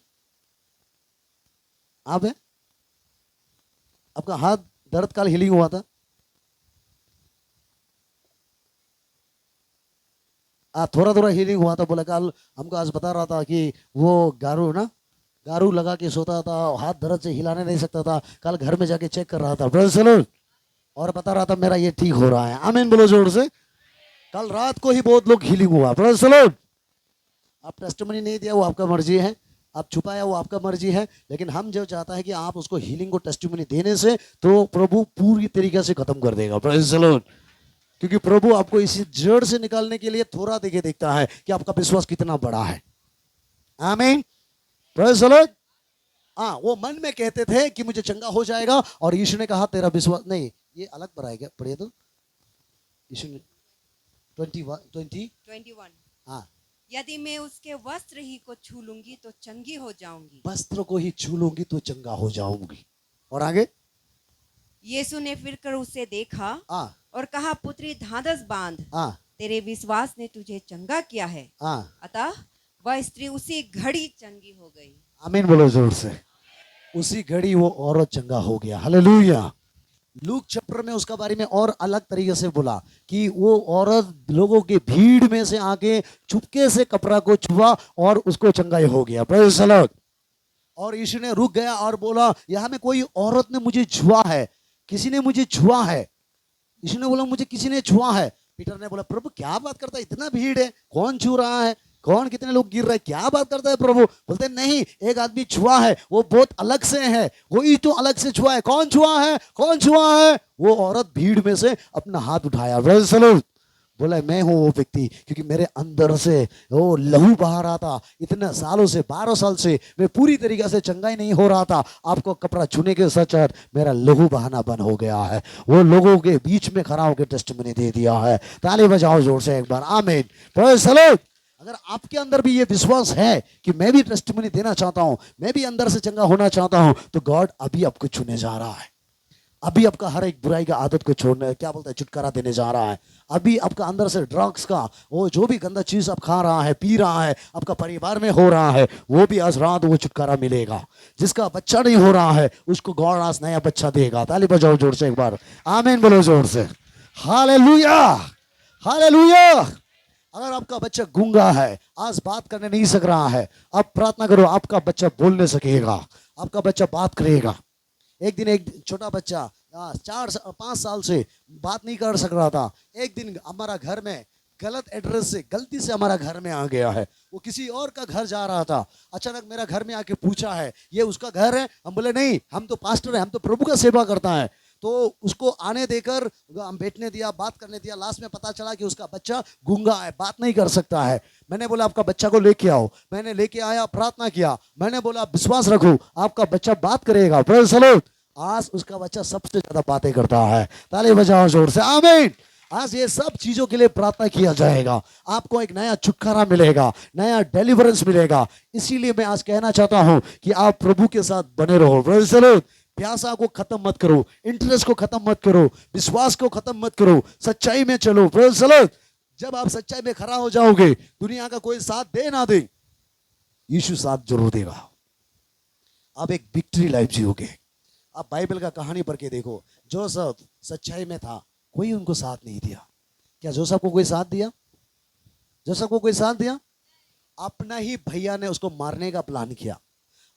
आप है? आपका हाथ दर्द कल हीलिंग हुआ था? थोड़ा थोड़ा हीलिंग हुआ था। बोला कल हमको आज बता रहा था कि वो गारू लगा के सोता था, हाथ दर्द से हिलाने नहीं सकता था। कल घर में जाके चेक कर रहा था। Praise the Lord. और बता रहा था मेरा ये ठीक हो रहा है। आमीन बोलो जोर से। कल रात को ही बहुत लोग हीलिंग हुआ। Praise the Lord. आप टेस्टिमनी नहीं दिया वो आपका मर्जी है, आप छुपाया वो आपका मर्जी है, लेकिन हम जो चाहता है कि आप उसको हीलिंग को टेस्टिमनी देने से तो प्रभु पूरी तरीके से खत्म कर देगा। Praise the Lord. क्योंकि प्रभु आपको इसी जड़ से निकालने के लिए थोड़ा देके देखता है कि आपका विश्वास कितना बड़ा है। आमीन। Praise the Lord. वो मन में कहते थे कि मुझे चंगा हो जाएगा, और यीशु ने कहा तेरा विश्वास नहीं, ये अलग पढ़ाया गया, पढ़िए तो यीशु ने 21। यदि मैं उसके वस्त्र ही को छू लूंगी तो चंगी हो जाऊंगी। वस्त्र को ही छू लूंगी तो चंगा हो जाऊंगी। और आगे यीशु ने फिरकर उसे देखा और कहा, पुत्री ढाढ़स बांध, तेरे विश्वास ने तुझे चंगा किया है। अतः वह स्त्री उसी घड़ी चंगी हो गई। आमीन बोलो जोर से। उसी घड़ी वो औरत चंगा हो गया। हालेलुया। लूक चैप्टर में उसका बारे में और अलग तरीके से बोला कि वो औरत लोगों की भीड़ में से आके चुपके से कपड़ा को छुआ और उसको चंगाई हो गया। Praise the Lord. और यीशु ने रुक गया और बोला, यहाँ में कोई औरत ने मुझे छुआ है, किसी ने मुझे छुआ है। यीशु ने बोला मुझे किसी ने छुआ है। पीटर ने बोला प्रभु क्या बात करता है, इतना भीड़ है, कौन छू रहा है, कौन कितने लोग गिर रहे हैं, क्या बात करता है प्रभु? बोलते नहीं, एक आदमी छुआ है, वो बहुत अलग से है, वही तो अलग से छुआ है। कौन छुआ है? कौन छुआ है? वो औरत भीड़ में से अपना हाथ उठाया। Praise the Lord. बोला मैं हूं वो व्यक्ति, क्योंकि मेरे अंदर से वो लहू बहा रहा था। इतने सालों से, 12 साल से मैं पूरी तरीके से चंगाई नहीं हो रहा था। आपको कपड़ा छूने के साथ मेरा लहू बहाना बंद हो गया है। वो लोगों के बीच में खड़ा होकर टेस्टिमनी दे दिया है। ताली बजाओ जोर से एक बार। आमीन। Praise the Lord. अगर आपके अंदर भी ये विश्वास है कि मैं भी टेस्टिमनी देना चाहता हूं, मैं भी अंदर से चंगा होना चाहता हूं, तो गॉड अभी आपको छूने जा रहा है। अभी आपका हर एक बुराई का आदत को छोड़ने, क्या बोलते हैं, छुटकारा देने जा रहा है। अभी आपका अंदर से ड्रग्स का वो जो भी गंदा चीज आप खा रहा है, पी रहा है, आपका परिवार में हो रहा है, वो भी आज रात वो छुटकारा मिलेगा। जिसका बच्चा नहीं हो रहा है उसको गॉड आज नया बच्चा देगा। ताली बजाओ जोर से एक बार। आमीन बोलो जोर से। हालेलुया। हालेलुया। अगर आपका बच्चा गूंगा है, आज बात करने नहीं सक रहा है, आप प्रार्थना करो आपका बच्चा बोलने सकेगा, आपका बच्चा बात करेगा। एक दिन एक छोटा बच्चा 4-5 साल से बात नहीं कर सक रहा था। एक दिन हमारा घर में गलत एड्रेस से गलती से हमारा घर में आ गया है। वो किसी और का घर जा रहा था, अचानक मेरा घर में आके पूछा है ये उसका घर है? हम बोले नहीं, हम तो पास्टर है, हम तो प्रभु का सेवा करता है। तो उसको आने देकर हम बैठने दिया, बात करने दिया। लास्ट में पता चला कि उसका बच्चा गूंगा है, बात नहीं कर सकता है। मैंने बोला आपका बच्चा को लेके आओ। मैंने लेके आया, प्रार्थना किया। मैंने बोला विश्वास रखो आपका बच्चा बात करेगा। Praise the Lord. आज उसका बच्चा सबसे ज्यादा बातें करता है। ताली बजाओ जोर से। आमीन। आज ये सब चीजों के लिए प्रार्थना किया जाएगा। आपको एक नया छुटकारा मिलेगा, नया डिलीवरेंस मिलेगा। इसीलिए मैं आज कहना चाहता हूं कि आप प्रभु के साथ बने रहो। Praise the Lord. प्यासा को खत्म मत करो, इंटरेस्ट को खत्म मत करो, विश्वास को खत्म मत करो, सच्चाई में चलो। Praise the Lord. जब आप सच्चाई में खड़ा हो जाओगे, दुनिया का कोई साथ दे ना दे, यीशु साथ जरूर देगा। आप एक विक्ट्री लाइफ जियोगे। आप बाइबल का कहानी पढ़ के देखो, जोसेफ सच्चाई में था, कोई उनको साथ नहीं दिया। क्या जोसेफ को कोई साथ दिया? जोसेफ को कोई साथ दिया? अपना ही भैया ने उसको मारने का प्लान किया,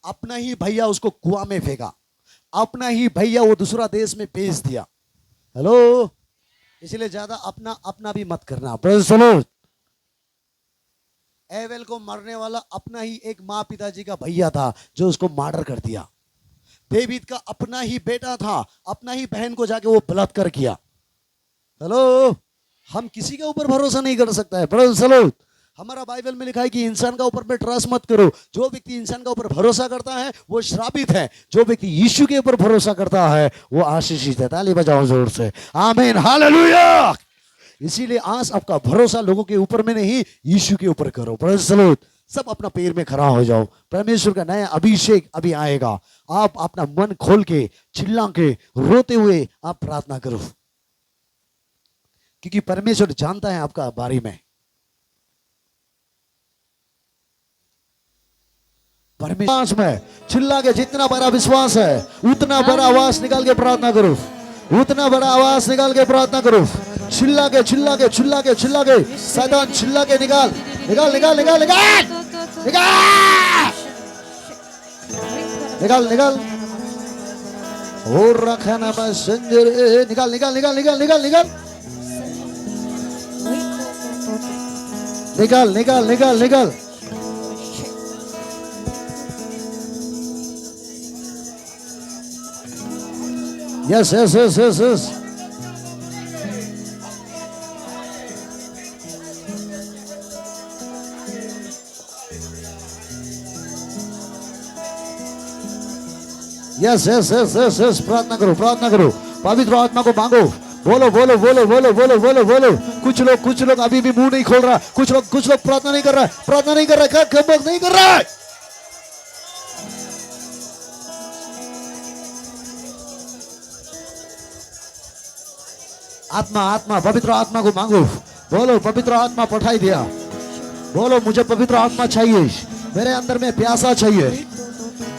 अपना ही भैया उसको कुआं में फेंका, अपना ही भैया वो दूसरा देश में भेज दिया। हेलो, इसलिए ज्यादा अपना अपना भी मत करना। Praise the Lord. एवेल को मारने वाला अपना ही एक माँ पिताजी का भैया था जो उसको मर्डर कर दिया। डेविड का अपना ही बेटा था, अपना ही बहन को जाके वो बलात्कार किया। हेलो, हम किसी के ऊपर भरोसा नहीं कर सकता है। Praise the Lord. हमारा बाइबल में लिखा है कि इंसान का ऊपर में ट्रस्ट मत करो। जो व्यक्ति इंसान का ऊपर भरोसा करता है वो श्रापित है, जो व्यक्ति यीशु के ऊपर भरोसा करता है वो आशीषित है। ताली बजाओ जोर से, आमीन, हालेलुया। इसीलिए आज आपका भरोसा लोगों के ऊपर में नहीं, यीशु के ऊपर करो। Praise the Lord. सब अपना पैर में खड़ा हो जाओ। परमेश्वर का नया अभिषेक अभी आएगा। आप अपना मन खोल के, चिल्ला के, रोते हुए आप प्रार्थना करो, क्योंकि परमेश्वर जानता है आपका बारे में। परमेश्वर में चिल्ला के, जितना बड़ा विश्वास है उतना बड़ा आवाज निकाल के प्रार्थना करो, उतना बड़ा आवाज निकाल के प्रार्थना करो। चिल्ला के चिल्ला के चिल्ला के चिल्ला के, शैतान चिल्ला के निकाल निकाल निकाल निकाल निकाल निकाल निकाल निकाल। और रखा ना बस निकाल निकाल निकाल निकाल निकाल निकाल निकाल निकाल निकाल निकाल। Yes, yes, yes, yes, yes. Yes, yes, yes, yes, yes. प्रार्थना करो, प्रार्थना करो, पवित्र आत्मा को मांगो। बोलो बोलो बोलो बोलो बोलो बोलो बोलो। कुछ लोग अभी भी मुंह नहीं खोल रहा, कुछ लोग प्रार्थना नहीं कर रहा है, प्रार्थना नहीं कर रहा है, कब नहीं कर रहा है। आत्मा आत्मा पवित्र आत्मा को मांगो। बोलो, पवित्र आत्मा पठाई दिया। बोलो, मुझे पवित्र आत्मा चाहिए, मेरे अंदर में प्यासा चाहिए।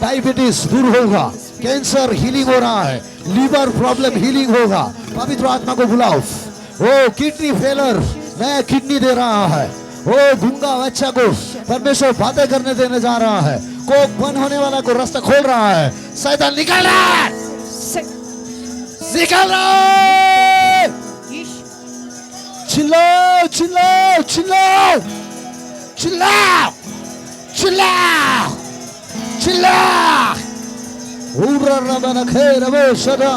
डायबिटीज दूर होगा, कैंसर हीलिंग हो रहा है, लीवर प्रॉब्लम हीलिंग होगा। पवित्र आत्मा को बुलाओ। ओ किडनी फेलर, नया किडनी दे रहा है। ओ गूंगा बच्चा को परमेश्वर बातें करने देने जा रहा है। कोक बंद होने वाला को रास्ता खोल रहा है। शैतान निकल रहा है, निकल रहा है। चिल्लाओ चिल्लाओ चिल्लाओ चिल्लाओ चिल्लाओ चिल्लाओ। उरा रबना खैर वो सदा।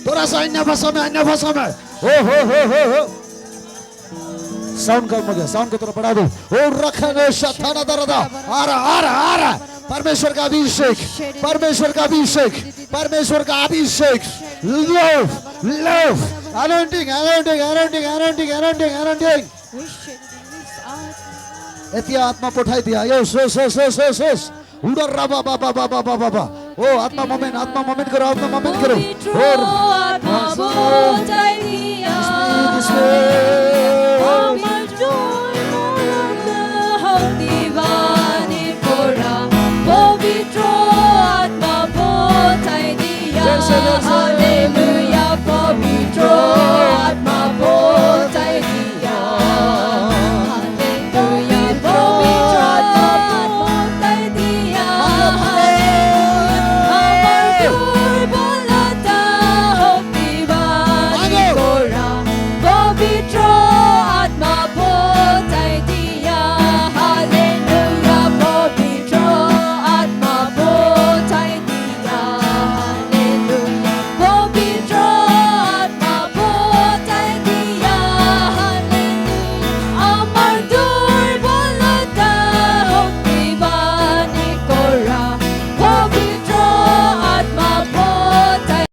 थोड़ा सा अन्य भाषा में हो साउंड कम हो गया, साउंड को थोड़ा बढ़ा दो। ओ रखने शताना दरदा आ रहा परमेश्वर का अभिषेक, परमेश्वर का अभिषेक, परमेश्वर का अभिषेक। Love anointing anointing anointing anointing anointing anointing. एतिया आत्मा पठाई दिया। Yes yes yes yes yes yes. उड़र रबा बाबा बाबा बाबा बा। ओ आत्मा मोमेंट करो, आत्मा मोमेंट करो। और आत्मा पठाई दिया।